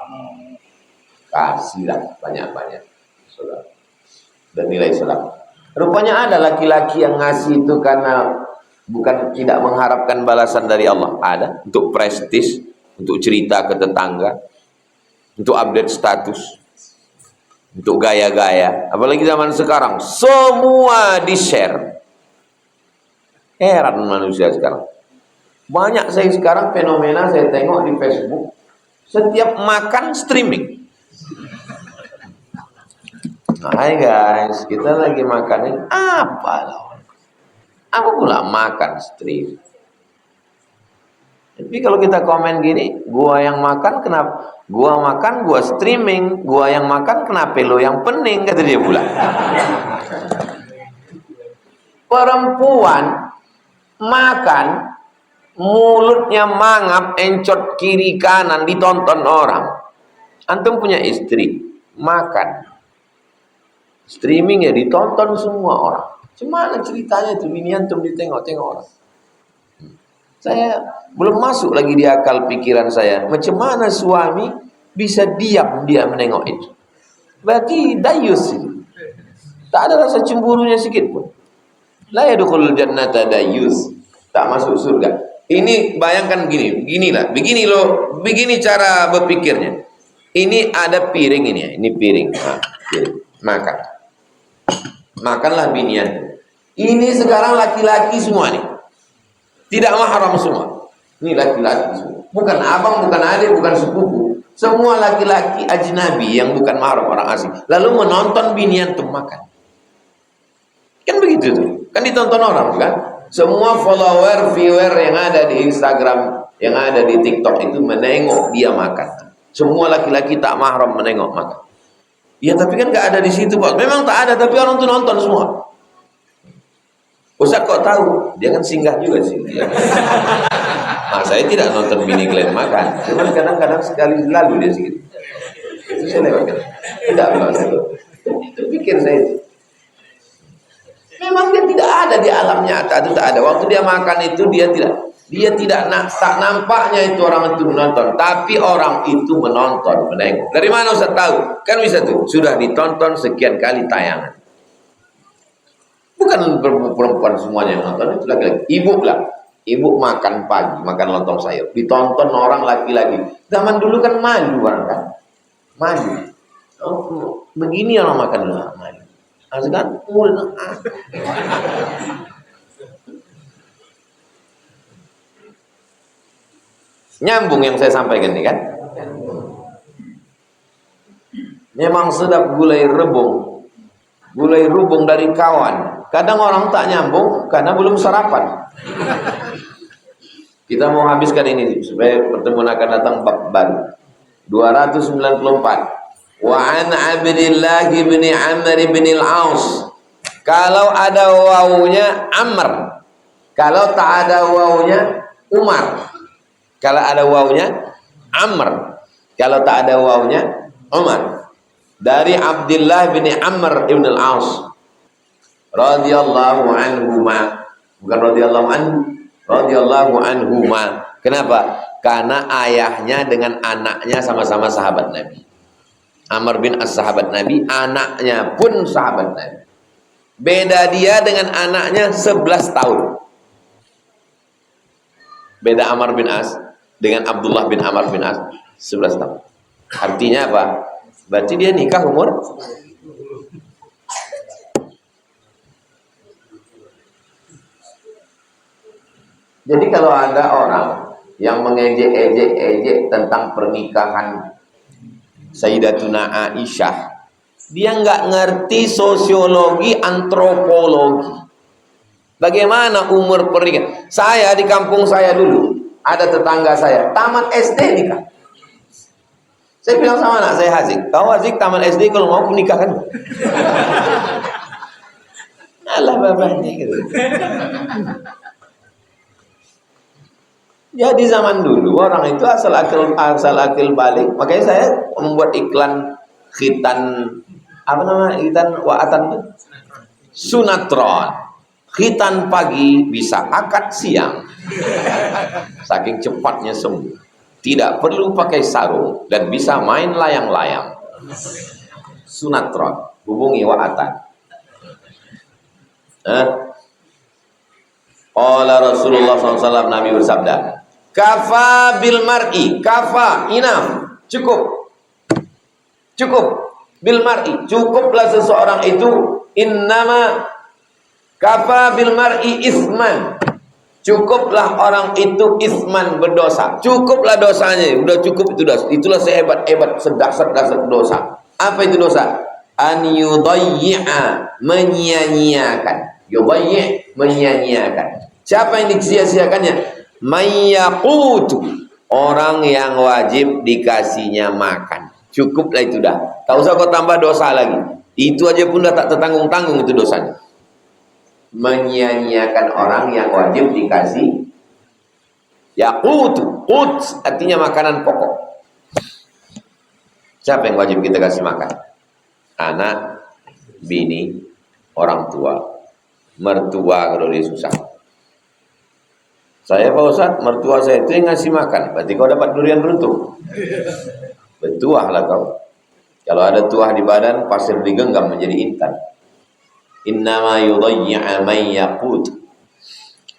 Kasihlah banyak-banyak sedekah, bernilai sedekah. Rupanya ada laki-laki yang ngasih itu karena bukan tidak mengharapkan balasan dari Allah. Ada untuk prestis, untuk cerita ke tetangga, untuk update status, untuk gaya-gaya. Apalagi zaman sekarang semua di-share. Heran manusia sekarang. Banyak saya sekarang fenomena saya tengok di Facebook, setiap makan streaming. Hai guys, kita lagi makanin apa loh? Aku pula makan streaming. Tapi kalau kita komen gini, gua yang makan kenapa? Gua makan, gua streaming. Gua yang makan kenapa lo yang pening, kata dia pula. Perempuan makan, mulutnya mangap, encot kiri kanan, ditonton orang. Antum punya istri, makan, streaming ya ditonton semua orang. Gimana ceritanya itu? Ini antum ditengok-tengok orang. Saya belum masuk lagi di akal pikiran saya, macam mana suami bisa diam dia menengok itu. Berarti dayus itu. Tak ada rasa cemburunya sedikit pun. La yadkhulul jannata dayus, tak masuk surga. Ini bayangkan begini loh, begini cara berpikirnya. Ini ada piring ini ya, ini piring. Nah, piring. Makanlah binian. Ini sekarang laki-laki semua nih. Tidak mahram semua. Ini laki-laki semua. Bukan abang, bukan adik, bukan sepupu. Semua laki-laki ajnabi yang bukan mahram, orang asing. Lalu menonton binian tuh makan. Kan begitu tuh. Kan ditonton orang kan. Semua follower, viewer yang ada di Instagram, yang ada di TikTok itu menengok dia makan. Semua laki-laki tak mahram menengok makan. Ya tapi kan nggak ada di situ, Pak. Memang tak ada, tapi orang tuh nonton semua. Ustaz kok tahu? Dia kan singgah juga sih. Nah, saya tidak nonton bini kalian makan. Cuman kadang-kadang sekali lalu dia segitu. Itu saya lewatkan. Tidak pernah saya. Itu pikir saya itu. Memang dia tidak ada di alam nyata, itu tak ada. Waktu dia makan itu dia tidak tak nampaknya itu orang itu menonton, tapi orang itu menonton, menengok. Dari mana Ustaz tahu? Kan bisa tuh, sudah ditonton sekian kali tayangan. Bukan perempuan semuanya yang nonton, itu laki-laki. Ibu lah, ibu makan pagi, makan lontong sayur, ditonton orang laki-laki. Zaman dulu kan malu orang kan, malu. Oh, begini orang makan dulu, malu. Sekarang nyambung yang saya sampaikan ini kan. Memang sedap gulai rebung dari kawan. Kadang orang tak nyambung karena belum sarapan. Kita mau habiskan ini supaya pertemuan akan datang bab baru 294. Wa an Abdillah bin Amr bin al-Aus. Kalau ada wawunya Amr, kalau tak ada wawunya Umar. Kalau ada wawunya Amr, kalau tak ada wawunya Umar. Dari Abdullah bin Amr ibn al-Aus radhiyallahu anhuma, bukan radhiyallahu anhu, radhiyallahu anhuma. Kenapa? Karena ayahnya dengan anaknya sama-sama sahabat Nabi. Amr bin As sahabat Nabi, anaknya pun sahabat Nabi. Beda dia dengan anaknya 11 tahun. Beda Amr bin As dengan Abdullah bin Amr bin As 11 tahun. Artinya apa? Berarti dia nikah umur. Jadi kalau ada orang yang mengejek-ejek tentang pernikahan Sayyidatuna Aisyah, dia nggak ngerti sosiologi, antropologi. Bagaimana umur pernikahan? Saya di kampung saya dulu, ada tetangga saya, tamat SD nikah. Saya bilang sama anak saya, Hazik, kau Hazik tamat SD kalau mau nikah kan? Alah bapaknya gitu. Jadi zaman dulu orang itu asal akil balik. Makanya saya membuat iklan khitan, apa nama khitan wa'atan itu? Sunatron. Khitan pagi bisa akad siang. Saking cepatnya sembuh. Tidak perlu pakai sarung dan bisa main layang-layang. Sunatron. Hubungi wa'atan. Qala Rasulullah SAW, Nabi bersabda, kafa bil mar'i, kafa, enough, cukup bil mar'i, cukuplah seseorang itu, innama kafa bil mar'i isman, cukuplah orang itu isman, berdosa, cukuplah dosanya, udah cukup itu dosa. Itulah sehebat-hebat sedasar dosa. Apa itu dosa? An yudayyi'a, menyia-nyiakan. Yudayyi', menyia-nyiakan. Siapa yang disia-siakannya? Mayyaqutu, orang yang wajib dikasihnya makan. Cukuplah itu dah. Tak usah kau tambah dosa lagi. Itu aja pun dah tak tertanggung-tanggung itu dosanya. Menyia-nyiakan orang yang wajib dikasih. Yaqutu, qut artinya makanan pokok. Siapa yang wajib kita kasih makan? Anak, bini, orang tua, mertua kalau dia susah. Saya Pak Ustadz, mertua saya itu yang ngasih makan. Berarti kau dapat durian beruntung. Bertuah lah kau. Kalau ada tuah di badan, pasir digenggam menjadi intan. Innama yudayyi'a man yaqut.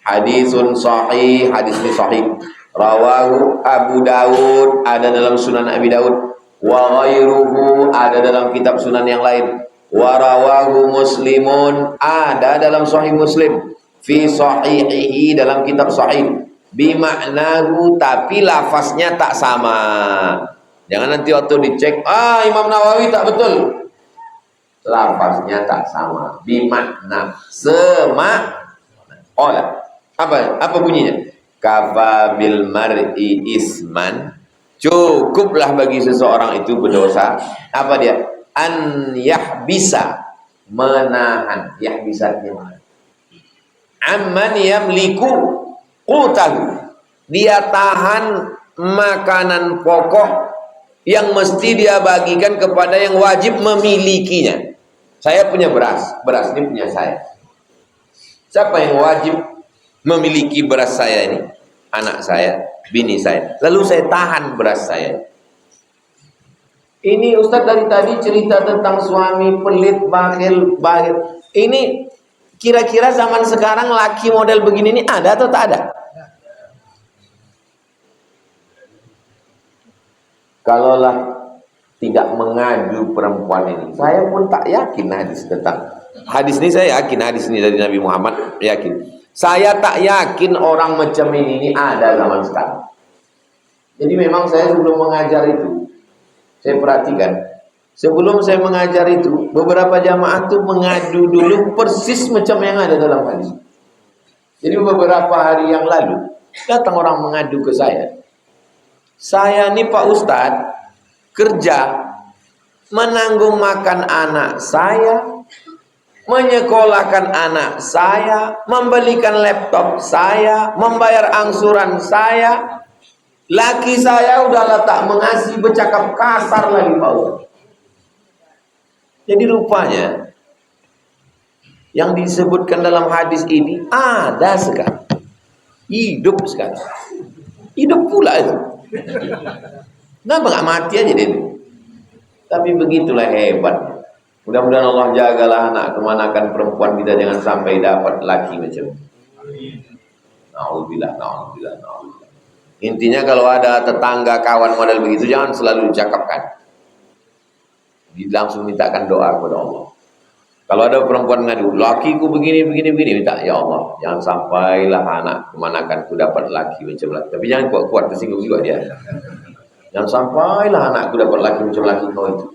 Hadisun sahih, hadis ini sahih. Rawahu Abu Dawud, ada dalam Sunan Abi Dawud. Wa ghairuhu, ada dalam kitab Sunan yang lain. Wa rawahu Muslimun, ada dalam Sahih Muslim. Fi sahihihi, dalam kitab sahih, bimaknahu, tapi lafaznya tak sama. Jangan nanti waktu dicek, Imam Nawawi tak betul, lafaznya tak sama. Bimakna, sema, olah. Apa bunyinya? Kafa bil mar'i isman, cukuplah bagi seseorang itu berdosa. Apa dia? An yahbisa, menahan. Yahbisa mana? Amman yamliku qutahu, dia tahan makanan pokok yang mesti dia bagikan kepada yang wajib memilikinya. Saya punya beras ini punya saya. Siapa yang wajib memiliki beras saya ini? Anak saya, bini saya. Lalu saya tahan beras saya. Ini Ustadz dari tadi cerita tentang suami pelit, bakhil. Ini kira-kira zaman sekarang laki model begini ini ada atau tak ada? Kalaulah tidak mengadu perempuan ini, saya pun tak yakin hadis ini saya yakin hadis ini dari Nabi Muhammad, yakin. Saya tak yakin orang macam ini ada zaman sekarang. Jadi memang saya sebelum mengajar itu, saya perhatikan, sebelum saya mengajar itu, beberapa jamaah itu mengadu dulu persis macam yang ada dalam hadis. Jadi beberapa hari yang lalu datang orang mengadu ke saya. Saya nih Pak Ustadz kerja menanggung makan anak saya, menyekolahkan anak saya, membelikan laptop saya, membayar angsuran saya. Laki saya udah tak mengasihi, bercakap kasar lagi Pak Ustadz. Jadi rupanya yang disebutkan dalam hadis ini ada sekarang, hidup sekarang, hidup pula itu. Kenapa nggak mati aja dia? Tapi begitulah hebat. Mudah-mudahan Allah jagalah anak kemanakan perempuan kita, jangan sampai dapat laki macam. Nauzubillah. Intinya kalau ada tetangga kawan model begitu jangan selalu cakapkan. Langsung mintakan doa kepada Allah. Kalau ada perempuan ngadu, lakiku begini, minta, ya Allah, jangan sampailah anak kemanakan ku dapat laki macam laki. Tapi jangan kuat-kuat, tersinggung juga dia. Jangan sampailah anakku dapat laki macam laki kau itu.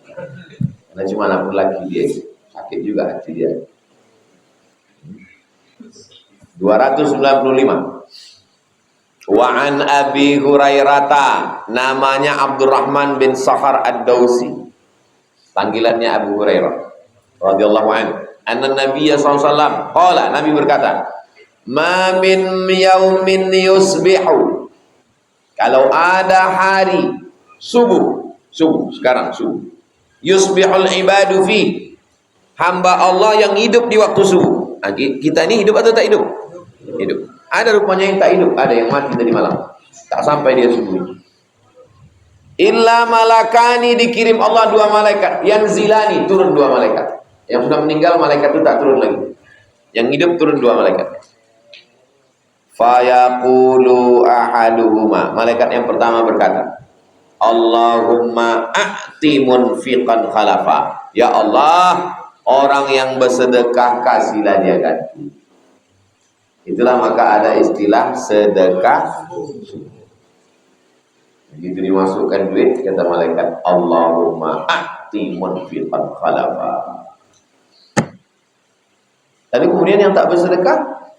Karena cuma anak laki dia, sakit juga hati dia. 295. Wa an Abi Hurairata, namanya Abdurrahman bin Sakhar Ad-Dausi. Panggilannya Abu Hurairah radhiyallahu anhu, anna Nabiy sallallahu alaihi wasallam qala, Nabi berkata, ma min yaumin yusbihu, kalau ada hari subuh sekarang subuh, yusbihul ibadu fi, hamba Allah yang hidup di waktu subuh. Kita ini hidup atau tak hidup? Hidup. Ada rupanya yang tak hidup, ada yang mati tadi malam, tak sampai dia subuh. Illa malakani, dikirim Allah 2 malaikat, yanzilani, turun 2 malaikat. Yang sudah meninggal malaikat itu tak turun lagi. Yang hidup turun 2 malaikat. Fayaqulu ahaduhuma, malaikat yang pertama berkata, Allahumma a'ti munfiqan khalafa, ya Allah, orang yang bersedekah kasihlah dia ganti. Itulah maka ada istilah sedekah. Begitu dimasukkan duit, kata malaikat, Allahumma a'ti munfiqan khalafa. Tapi kemudian yang tak bersedekah,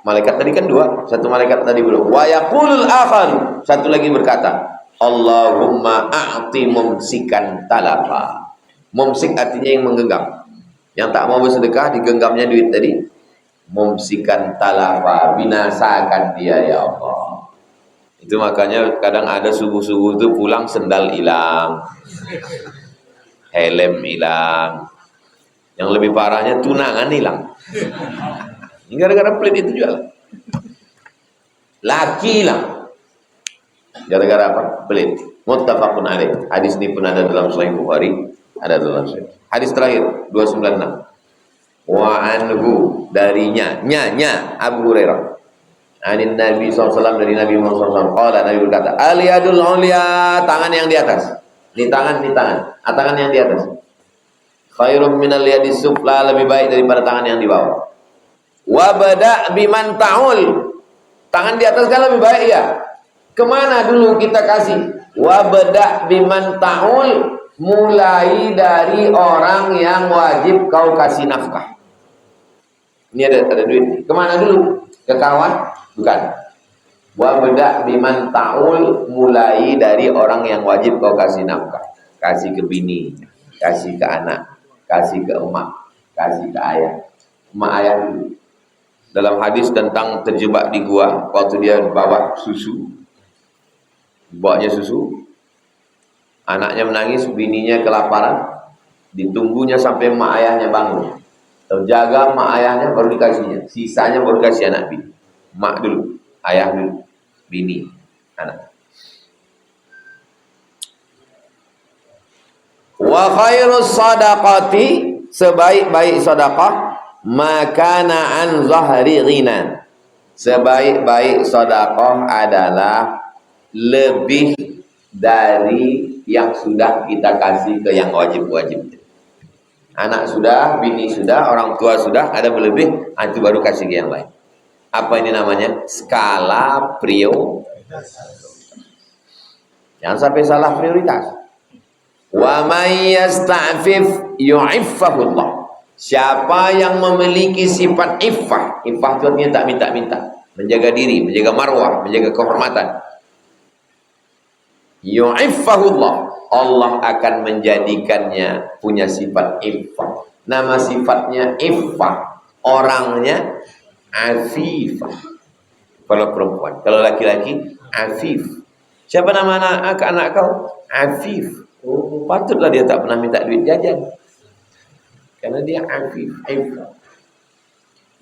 malaikat tadi kan 2, satu malaikat tadi belum. Wa yaqulul akhar, satu lagi berkata, Allahumma a'ti mumsikan talafa. Mumsik artinya yang menggenggam. Yang tak mau bersedekah, digenggamnya duit tadi. Mumsikan talafa, binasakan dia ya Allah. Itu makanya kadang ada subuh-subuh itu pulang sendal hilang, helm hilang. Yang lebih parahnya tunangan hilang. Ini gara-gara pelit itu juga. Laki hilang. Gara-gara apa? Pelit. Muttafaqun alaih. Hadis ini pun ada dalam Sahih Bukhari, ada dalam Sahih. Hadis terakhir 296. Wa anhu, darinya, Abu Hurairah. Anin Nabi SAW, dari Nabi Muhammad SAW. Qala, Nabi berkata, al-yadul ulya, tangan yang di atas. Ini tangan. Tangan yang di atas. Khairum minal yadis sufla, lebih baik daripada tangan yang di bawah. Wa bada' biman ta'ul, tangan di atas kan lebih baik ya. Kemana dulu kita kasih? Wa bada' biman ta'ul, mulai dari orang yang wajib kau kasih nafkah. Ini ada duit. Kemana dulu? Ke kawan? Bukan. Wabda biman ta'ul, mulai dari orang yang wajib kau kasih nafkah. Kasih ke bini, kasih ke anak, kasih ke emak, kasih ke ayah. Emak ayah dulu. Dalam hadis tentang terjebak di gua, waktu dia bawa susu, bawanya susu, anaknya menangis, bininya kelaparan, ditunggunya sampai emak ayahnya bangun. Terjaga emak ayahnya baru dikasihnya, sisanya baru kasih anak bini. Emak dulu, ayah dulu, bini, anak. Wa khairus sadaqati, sebaik-baik sedekah makana an zahri ghina. Sebaik-baik sedekah adalah lebih dari yang sudah kita kasih ke yang wajib-wajib. Anak sudah, bini sudah, orang tua sudah, ada berlebih, itu baru kasih ke yang lain. Apa ini namanya? Skala prioritas. Jangan sampai salah prioritas. Wa may yasta'fif yu'iffahullah. Siapa yang memiliki sifat iffah, iffah itu artinya tak minta-minta, menjaga diri, menjaga marwah, menjaga kehormatan. Yu'iffahullah, Allah akan menjadikannya punya sifat iffah. Nama sifatnya iffah, orangnya afifah. Kalau perempuan, kalau laki-laki afif. Siapa nama anak kau? Afif. Oh, patutlah dia tak pernah minta duit jajan. Karena dia afif, iffah.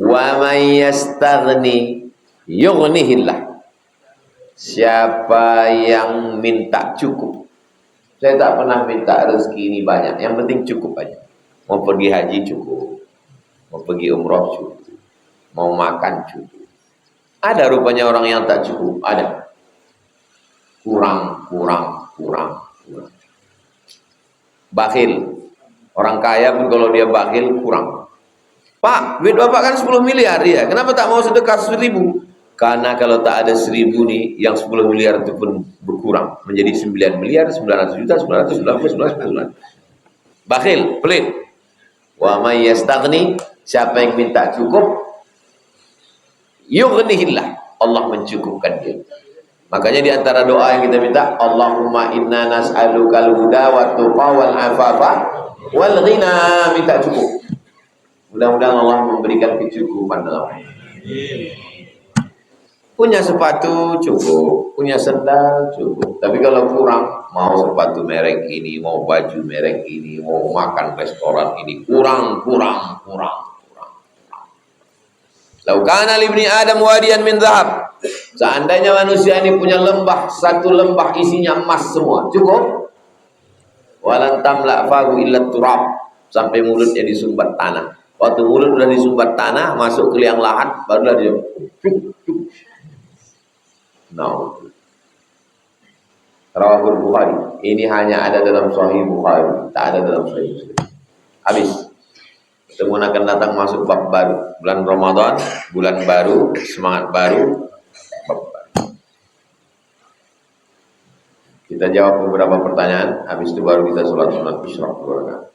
Wa may yastaghni yughnihillah. Siapa yang minta cukup. Saya tak pernah minta rezeki ini banyak, yang penting cukup aja. Mau pergi haji cukup, mau pergi umroh cukup, mau makan cukup. Ada rupanya orang yang tak cukup, ada. Kurang. Bakhil. Orang kaya pun kalau dia bakhil kurang. Pak, duit bapak kan 10 miliar ya, kenapa tak mau sedekah 1.000? Karena kalau tak ada 1.000 nih, yang 10 miliar itu pun berkurang. Menjadi 9 miliar, 900 juta, 990, 990. Bakhil, pelit. Wa may yastaghni, siapa yang minta cukup, yughnihillah, Allah mencukupkan dia. Makanya di antara doa yang kita minta, Allahumma inna nas'alukal huda wa tuqa wal afafa wal ghina, minta cukup. Mudah-mudahan Allah memberikan kecukupan dalam hidup. Punya sepatu cukup, punya sendal cukup. Tapi kalau kurang, mau sepatu merek ini, mau baju merek ini, mau makan restoran ini, kurang. Lau kana li ibni Adam wadiyan min dhahab. Seandainya manusia ini punya lembah, satu lembah isinya emas semua, cukup. Walan tamla fahu illa turab, sampai mulutnya disumbat tanah. Waktu mulut sudah disumbat tanah, masuk ke liang lahat, barulah dia no. Rawahul Bukhari. Ini hanya ada dalam Sahih Bukhari, tak ada dalam Sahih Muslim. Habis. Ketemu akan datang masuk bab baru. Bulan Ramadan, bulan baru, semangat baru, bab baru. Kita jawab beberapa pertanyaan, habis itu baru kita sholat sunat isyraq 2 rakaat.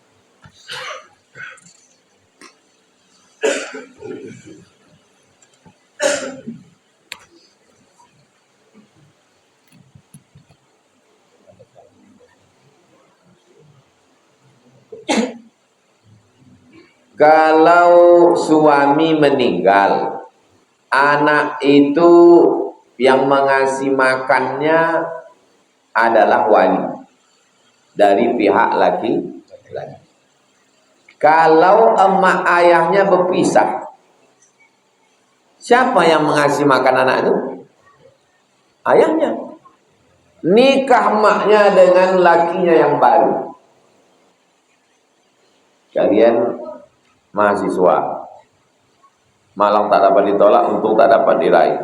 Kalau suami meninggal, anak itu yang mengasih makannya adalah wali dari pihak laki-laki. Kalau emak ayahnya berpisah, siapa yang mengasih makan anak itu? Ayahnya. Nikah emaknya dengan lakinya yang baru. Kalian mahasiswa, malang tak dapat ditolak, untung tak dapat diraih.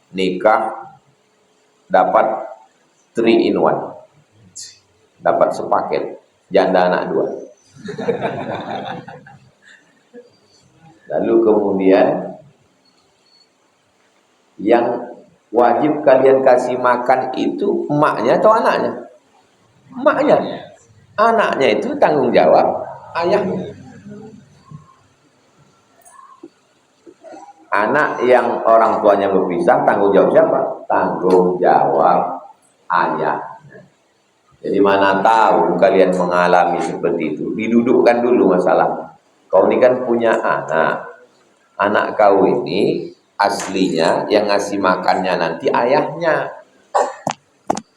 Nikah dapat 3 in 1, dapat sepaket, janda anak 2. Lalu kemudian yang wajib kalian kasih makan itu emaknya atau anaknya? Emaknya. Anaknya itu tanggung jawab ayahnya. Anak yang orang tuanya berpisah, tanggung jawab siapa? Tanggung jawab ayah. Jadi mana tahu kalian mengalami seperti itu. Didudukkan dulu masalah. Kau ini kan punya anak. Anak kau ini aslinya yang ngasih makannya nanti ayahnya.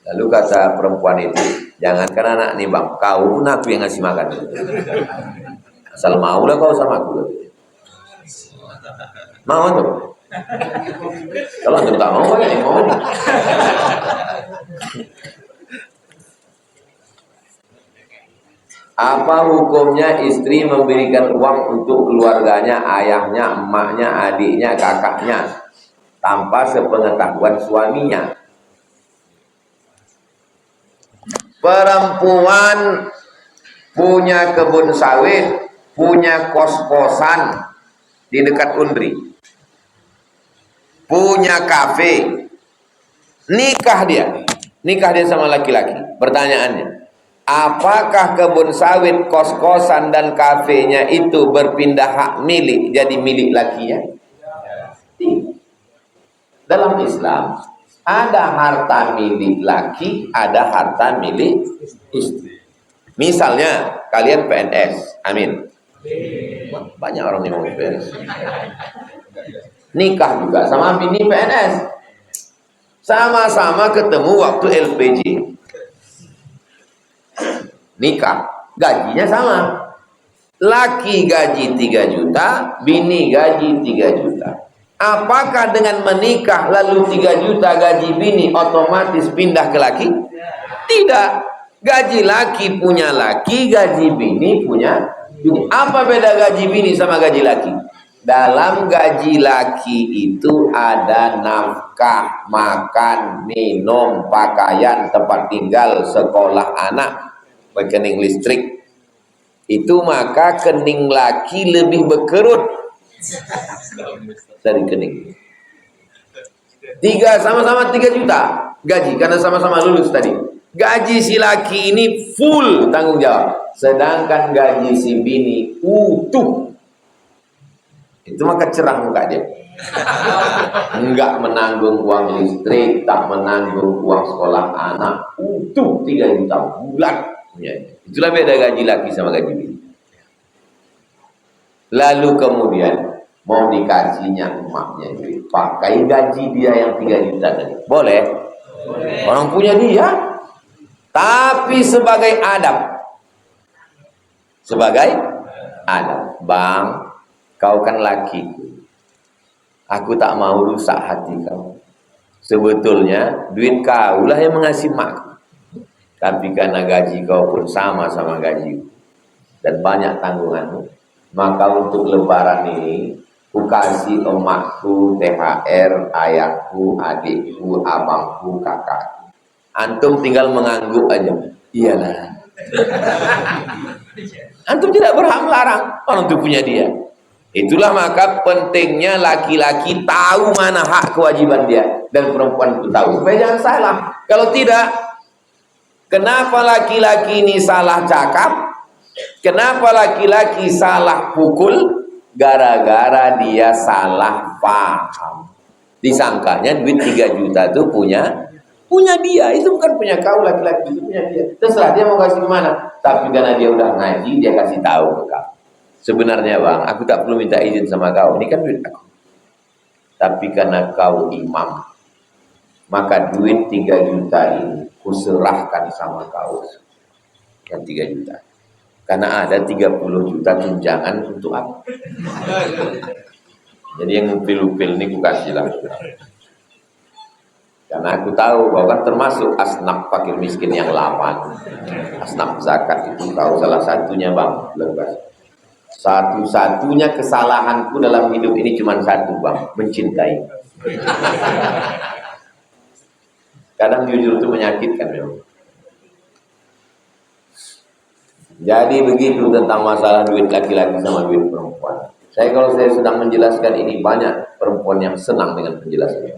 Lalu kata perempuan itu, jangankan anak nih bang, kau pun aku yang ngasih makan. Asal mau lah kau sama aku. Mau tuh? Kalau antum tak mau, ya mau. Apa hukumnya istri memberikan uang untuk keluarganya, ayahnya, emaknya, adiknya, kakaknya, tanpa sepengetahuan suaminya? Perempuan punya kebun sawit, punya kos-kosan di dekat Undri, punya kafe, nikah dia sama laki-laki. Pertanyaannya, apakah kebun sawit, kos-kosan dan kafenya itu berpindah hak milik jadi milik lakinya? Tidak. Dalam Islam ada harta milik laki, ada harta milik istri. Misalnya kalian PNS, amin. Banyak orang yang mau PNS. Nikah juga sama bini PNS. Sama-sama ketemu waktu LPG. Nikah, gajinya sama. Laki gaji 3 juta, bini gaji 3 juta. Apakah dengan menikah lalu 3 juta gaji bini otomatis pindah ke laki? Tidak. Gaji laki punya laki, gaji bini punya bini. Apa beda gaji bini sama gaji laki? Dalam gaji laki itu ada nafkah, makan, minum, pakaian, tempat tinggal, sekolah anak, rekening listrik. Itu maka kening laki lebih berkerut dari kening. Sama-sama 3 juta gaji karena sama-sama lulus tadi. Gaji si laki ini full tanggung jawab, sedangkan gaji si bini utuh. Itu maka cerah muka dia. Enggak menanggung uang listrik, tak menanggung uang sekolah anak, utuh 3 juta bulan. Itulah beda gaji laki sama gaji bini. Lalu kemudian mau dikasihnya emaknya duit, pakai gaji dia yang 3 juta tadi. Boleh? Orang punya dia. Tapi sebagai adab. Sebagai adab. Bang, kau kan lakiku. Aku tak mau rusak hati kau. Sebetulnya duit kau lah yang mengasih mak. Tapi karena gaji kau pun sama gajiku dan banyak tanggunganmu, maka untuk lebaran ini ku kasih emakku THR, ayahku, adikku, abangku, kakakku. Antum tinggal mengangguk aja. Iyalah. Antum tidak berhak melarang, orang itu punya dia. Itulah maka pentingnya laki-laki tahu mana hak kewajiban dia, dan perempuan itu tahu supaya jangan salah. Kalau tidak, kenapa laki-laki ini salah cakap? Kenapa laki-laki salah pukul? Gara-gara dia salah paham. Disangkanya duit 3 juta itu punya dia, itu bukan punya kau, laki-laki itu punya dia. Terserah dia mau kasih kemana. Tapi karena dia udah ngaji, dia kasih tahu ke kau. Sebenarnya bang, aku tak perlu minta izin sama kau, ini kan duit aku. Tapi karena kau imam, maka duit 3 juta ini kuserahkan sama kau. Yang 3 juta. Karena ada 30 juta tunjangan untuk aku. Jadi yang upil-upil ini kukasihlah. Karena aku tahu bahwa kan termasuk asnaf fakir miskin yang 8. Asnaf zakat itu kau salah satunya bang. Satu-satunya kesalahanku dalam hidup ini cuma satu bang, mencintai. Kadang jujur itu menyakitkan memang. Jadi begitu tentang masalah duit laki-laki sama duit perempuan. Kalau saya sedang menjelaskan ini, banyak perempuan yang senang dengan penjelasan.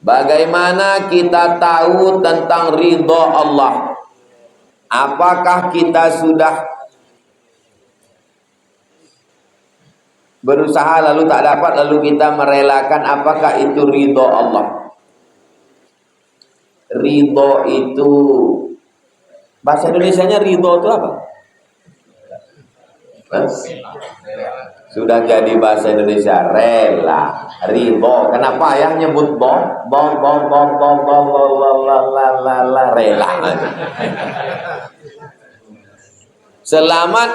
Bagaimana kita tahu tentang ridho Allah? Apakah kita sudah berusaha lalu tak dapat, lalu kita merelakan, apakah itu ridho Allah? Ridho itu bahasa Indonesianya ridho itu apa? Sudah jadi bahasa Indonesia, rela, ridho. Kenapa ayah nyebut rela. Selamat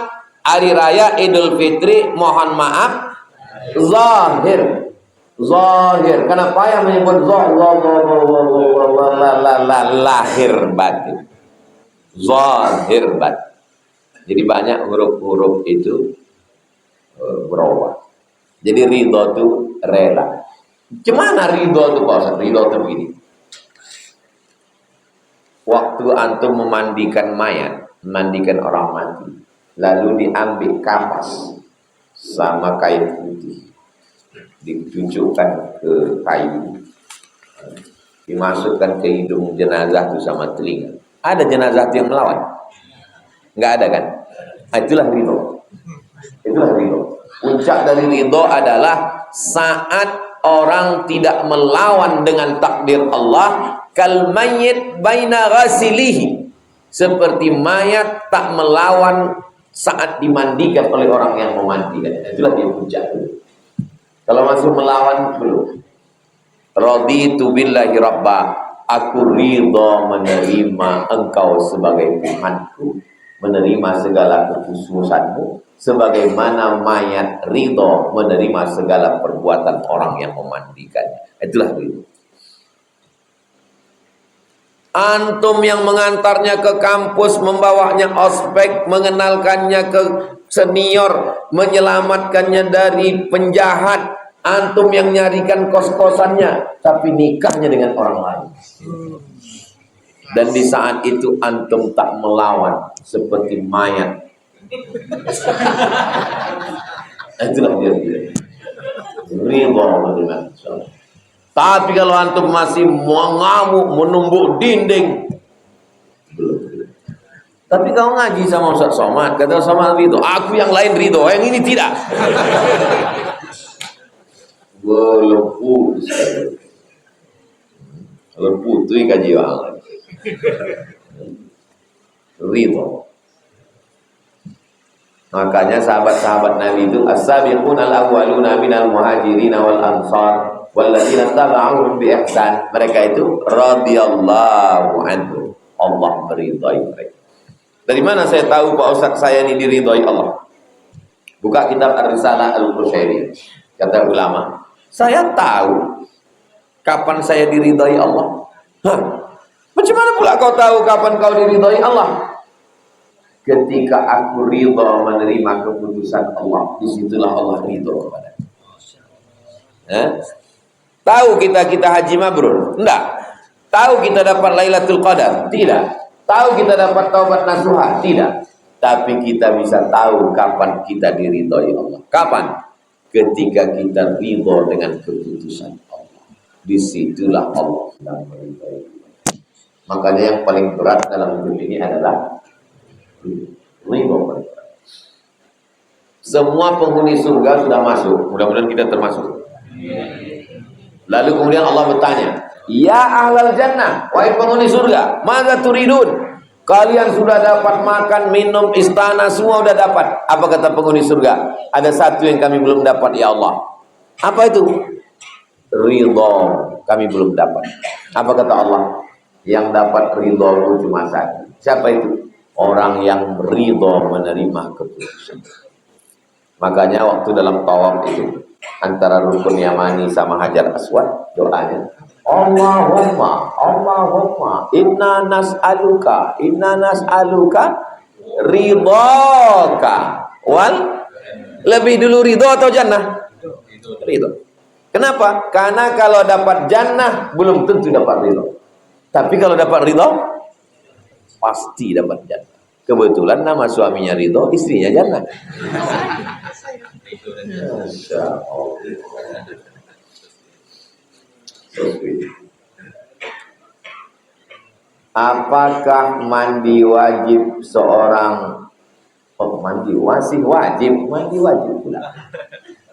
Hari Raya Idul Fitri, mohon maaf, zahir. Kenapa ayah menyebut lahir batin? Zahir batin. Jadi banyak huruf-huruf itu berubah. Jadi ridho itu rela. Gimana ridho itu Pak Ustaz? Ridho itu begini. Waktu antum memandikan mayat, memandikan orang mati, lalu diambil kapas sama kain putih, ditunjukkan ke kayu, dimasukkan ke hidung jenazah itu sama telinga. Ada jenazah yang melawan? Enggak ada kan? Itulah ridho. Itulah ridho. Puncak dari ridho adalah saat orang tidak melawan dengan takdir Allah, kal mayyit baina ghasilihi, seperti mayat tak melawan saat dimandikan oleh orang yang memandikan. Itulah dia puncak. Kalau masih melawan belum. Raditu billahi rabba, aku ridho menerima engkau sebagai Tuhanku, menerima segala kekhususanmu, sebagaimana mayat ridho menerima segala perbuatan orang yang memandikannya. Itulah ridho. Antum yang mengantarnya ke kampus, membawanya ospek, mengenalkannya ke senior, menyelamatkannya dari penjahat, antum yang nyarikan kos-kosannya, tapi nikahnya dengan orang lain. Dan di saat itu antum tak melawan seperti mayat. Itulah dia. Ridho dengan salah. Tapi kalau antum masih mengamuk, menumbuk dinding, belum. Tapi kau ngaji sama Ustaz Somad, kata Somad itu, aku yang lain ridho, yang ini tidak. Lepuh, lepuh tu kaji orang. Ridho. Makanya sahabat-sahabat Nabi itu as-sabiqun al-awwaluna minal muhajirin wal ansar walladzina tabauhum bi ihsan. Mereka itu radhiyallahu anhu. Allah meridai mereka. Dari mana saya tahu Pak Ustaz saya ini diridai Allah? Buka kitab Ar-Risalah Al-Qushairi. Kata ulama, saya tahu kapan saya diridai Allah. Hah? Macam mana pula kau tahu kapan kau diridai Allah? Ketika aku ridho menerima keputusan Allah, disitulah Allah ridho kepada. Tahu kita haji mabrur? Enggak. Tahu kita dapat Lailatul Qadar? Tidak. Tahu kita dapat taubat nasuha? Tidak. Tapi kita bisa tahu kapan kita diridhoi Allah. Kapan? Ketika kita ridho dengan keputusan Allah. Disitulah Allah sedang meridhoi. Makanya yang paling berat dalam hidup ini adalah ridho. Semua penghuni surga sudah masuk. Mudah-mudahan kita termasuk. Lalu kemudian Allah bertanya, ya ahlal jannah, wahai penghuni surga, madza turidun? Kalian sudah dapat makan, minum, istana, semua sudah dapat. Apa kata penghuni surga? Ada satu yang kami belum dapat ya Allah. Apa itu? Ridho kami belum dapat. Apa kata Allah? Yang dapat ridho itu cuma satu. Siapa itu? Orang yang ridho menerima keputusan. Makanya waktu dalam tawaf itu, antara rukun Yamani sama Hajar Aswad, doanya Allahumma inna nas'aluka ridhoka wal, lebih dulu ridho atau jannah? Ridho. Kenapa? Karena kalau dapat jannah belum tentu dapat ridho. Tapi kalau dapat ridho pasti dapat jannah. Kebetulan nama suaminya ridho, istrinya jannah. Masya Allah. Apakah mandi wajib seorang? Oh, mandi wajib pula.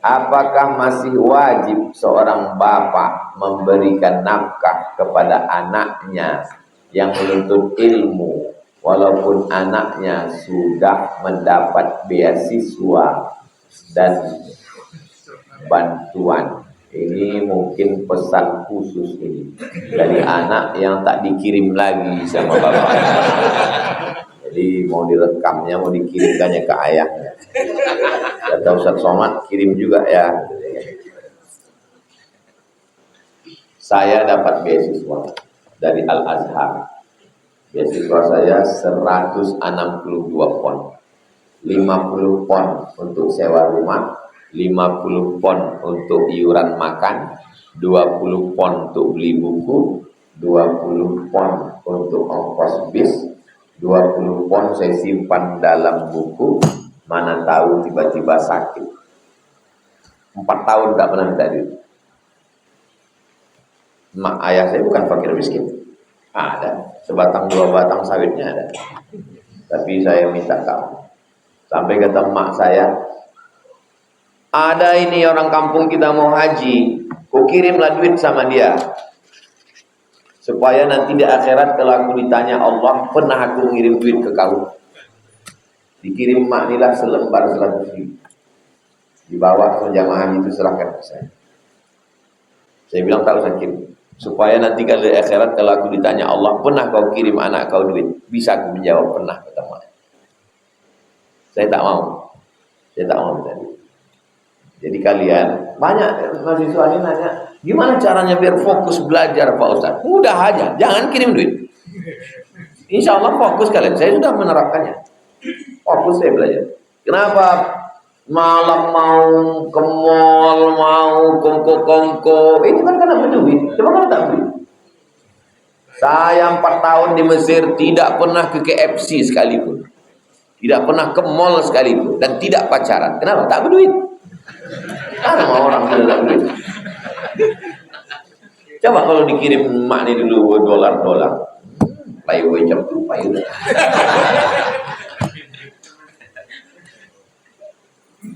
apakah masih wajib seorang bapak memberikan nafkah kepada anaknya yang menuntut ilmu walaupun anaknya sudah mendapat beasiswa dan bantuan? Ini mungkin pesan khusus ini dari anak yang tak dikirim lagi sama bapak. Jadi mau direkamnya, mau dikirimkannya ke ayahnya. Kata Ustaz Somad, kirim juga ya. Saya dapat beasiswa dari Al-Azhar. Beasiswa saya 162 pon. 50 pon untuk sewa rumah, 50 pon untuk iuran makan, 20 pon untuk beli buku, 20 pon untuk ongkos bis, 20 pon saya simpan dalam buku, mana tahu tiba-tiba sakit. 4 tahun tak pernah minta duit. Mak ayah saya bukan fakir miskin. Ada, sebatang dua batang sawitnya ada. Tapi saya minta kamu. Sampai kata mak saya, ada ini orang kampung kita mau haji, kau kirimlah duit sama dia. Supaya nanti di akhirat kalau aku ditanya Allah, pernah aku ngirim duit ke kau? Dikirim mak inilah selembar 100 ribu. Dibawa ke jamaah itu serahkan ke saya. Saya bilang tak usah kirim. Supaya nanti kalau di akhirat kalau aku ditanya Allah, pernah kau kirim anak kau duit? Bisa aku menjawab pernah, kata mak. Saya tak mau. Saya tak mau minta duit. Jadi kalian, banyak mahasiswa ini nanya, gimana caranya biar fokus belajar Pak Ustaz? Mudah aja, jangan kirim duit. Insya Allah fokus kalian, saya sudah menerapkannya. Fokus saya belajar. Kenapa malam mau ke mall, mau kongko-kongko? Itu kan karena berduit, cuma kan tak duit. Saya 4 tahun di Mesir tidak pernah ke KFC sekalipun. Tidak pernah ke mall sekalipun. Dan tidak pacaran. Kenapa? Tak berduit. Karena mau orang tidak duit. Coba kalau dikirim mak ni dulu dolar-dolar. Payu jam tu payu.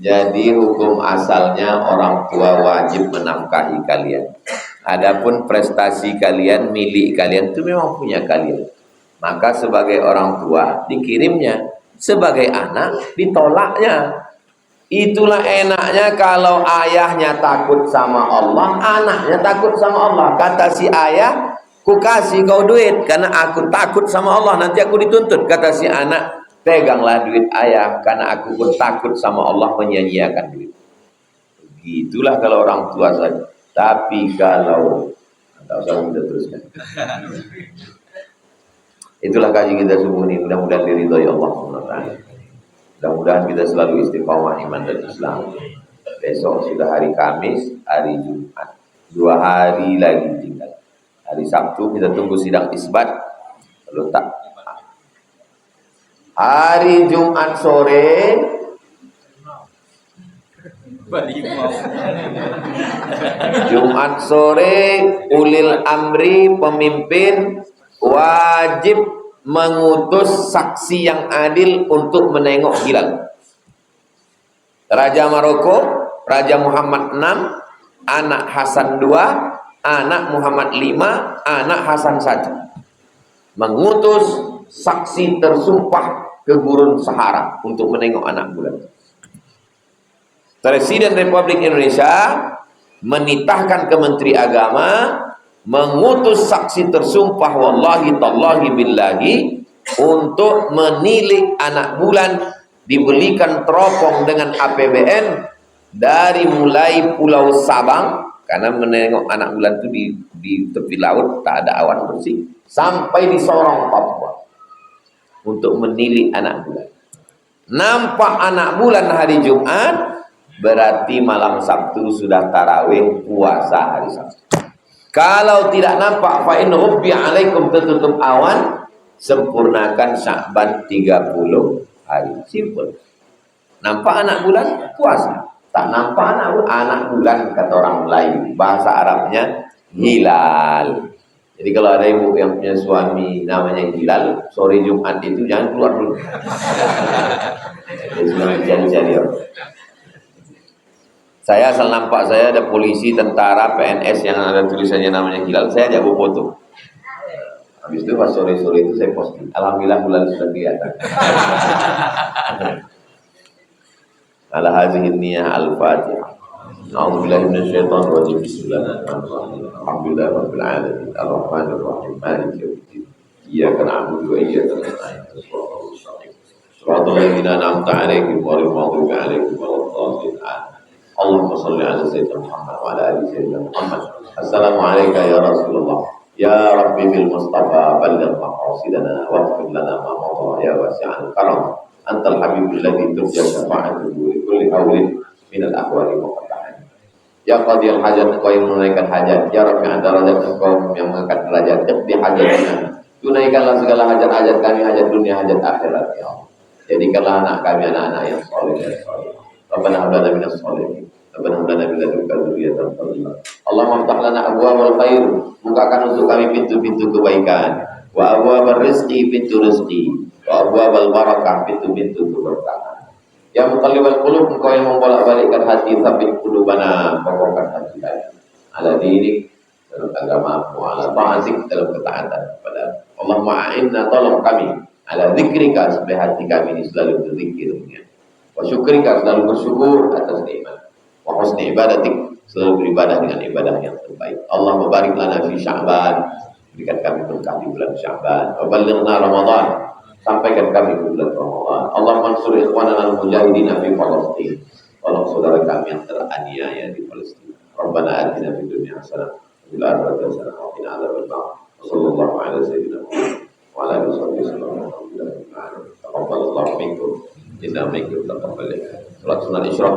Jadi hukum asalnya orang tua wajib menafkahi kalian. Adapun prestasi kalian, milik kalian itu memang punya kalian. Maka sebagai orang tua dikirimnya, sebagai anak ditolaknya. Itulah enaknya kalau ayahnya takut sama Allah, anaknya takut sama Allah. Kata si ayah, ku kasih kau duit karena aku takut sama Allah, nanti aku dituntut. Kata si anak, peganglah duit ayah karena aku pun takut sama Allah menyia-nyiakan duit. Begitulah kalau orang tua saja. Tapi kalau tak usah kita teruskan. Itulah kaji kita subuh ini. Mudah-mudahan diridhoi Allah SWT. Mudah-mudahan kita selalu istiqamah iman dan Islam. Besok sudah hari Kamis, hari Jumat. 2 hari lagi tinggal. Hari Sabtu kita tunggu sidang isbat. Kalau tak, hari Jumat sore Jumat sore ulil amri pemimpin wajib mengutus saksi yang adil untuk menengok hilal. Raja Maroko, Raja Muhammad 6, anak Hasan 2, anak Muhammad 5, anak Hasan 1. Mengutus saksi tersumpah ke gurun Sahara untuk menengok anak bulan. Presiden Republik Indonesia menitahkan ke Menteri Agama mengutus saksi tersumpah wallahi tallahi billahi untuk menilik anak bulan, dibelikan teropong dengan APBN dari mulai Pulau Sabang, karena menengok anak bulan itu di tepi laut tak ada awan bersih, sampai di Sorong Papua untuk menilik anak bulan. Nampak anak bulan hari Jumat, berarti malam Sabtu sudah tarawih puasa hari Sabtu. Kalau tidak nampak, fa in rubbi alaikum, tertutup awan, sempurnakan Sya'ban 30 hari. Simple. Nampak anak bulan, puasa. Tak nampak anak bulan kata orang Melayu, bahasa Arabnya hilal. Jadi kalau ada ibu yang punya suami namanya hilal, sore Jumat itu jangan keluar dulu. Jadi cari-cari orang. Saya asal nampak saya ada polisi, tentara, PNS yang ada tulisannya namanya hilal, saya ajak foto. Habis itu pas sore-sore itu saya posting. Alhamdulillah bulan sudah kelihatan. Ala hadhihi niyyah al-Fatihah. A'udzubillahi minasyaitonir rajim. Bismillahirrahmanirrahim. Alhamdulillahi rabbil alamin. Arrahmanir rahim. Maliki yaumiddin. Iyyaka na'budu wa iyyaka nasta'in. Shiratal ladzina an'amta 'alaihim ghairil maghdubi 'alaihim waladdallin. Allahumma shalli 'ala sayyidina Muhammad wa 'ala ali sayyidina Muhammad. Assalamu alayka ya Rasulullah. Ya Rabbi bil Mustafa balligh maqasidana waghfir lana ma madha ya wasi'al karam. Antal habibul ladzi turja syafa'atuhu li kulli hawlin min al ahwali wa qadahan. Ya qadiyal hajat, engkau yang menunaikan hajat. Ya Rafi'ad darajat, engkau yang mengangkat derajat. Iqdi hajatana, tunaikanlah segala hajat-hajat kami, hajat dunia, hajat akhirat ya Allah. Jadikanlah anak kami anak-anak yang saleh dan saleh. Rabbana hab lana minas shalihin. Rabbana hab lana min ladunka dzurriyyatan thayyibah. Allahumma iftah lana abwaabal khair, bukakan untuk kami pintu-pintu kebaikan. Wa abwaabal rizqi, pintu rezeki. Wa abwaabal barakah, pintu-pintu keberkahan. Ya muqallibal qulub, engkau yang membolak-balikkan hati, tsabbit qulubana, kokohkan hati kami. Ala dinik, dalam agamamu, ala ta'atik, dalam ketaatan kepada Allahumma a'inna, tolong kami ala zikrika, supaya hati kami ini selalu berzikirnya. Wa syukrika, selalu bersyukur atas nikmat. Wa husni ibadatik, selalu beribadah dengan ibadah yang terbaik. Allah barik lana fi Sya'ban, berikan kami berkah di bulan Sya'ban. Wa ballighna Ramadan, sampaikan kami ke bulan Ramadan. Allah mansur ikhwanana al-mujahidin fi Palestin, tolong saudara kami yang teraniaya di Palestina. Rabbana atina fid dunya hasanah wa fil akhirati hasanah wa qina adzabannar. Sallallahu alaihi wasallam wa ala alihi wasallam. Taqabbalallahu minkum inna minkum taqabbal. Salat sunat Isra.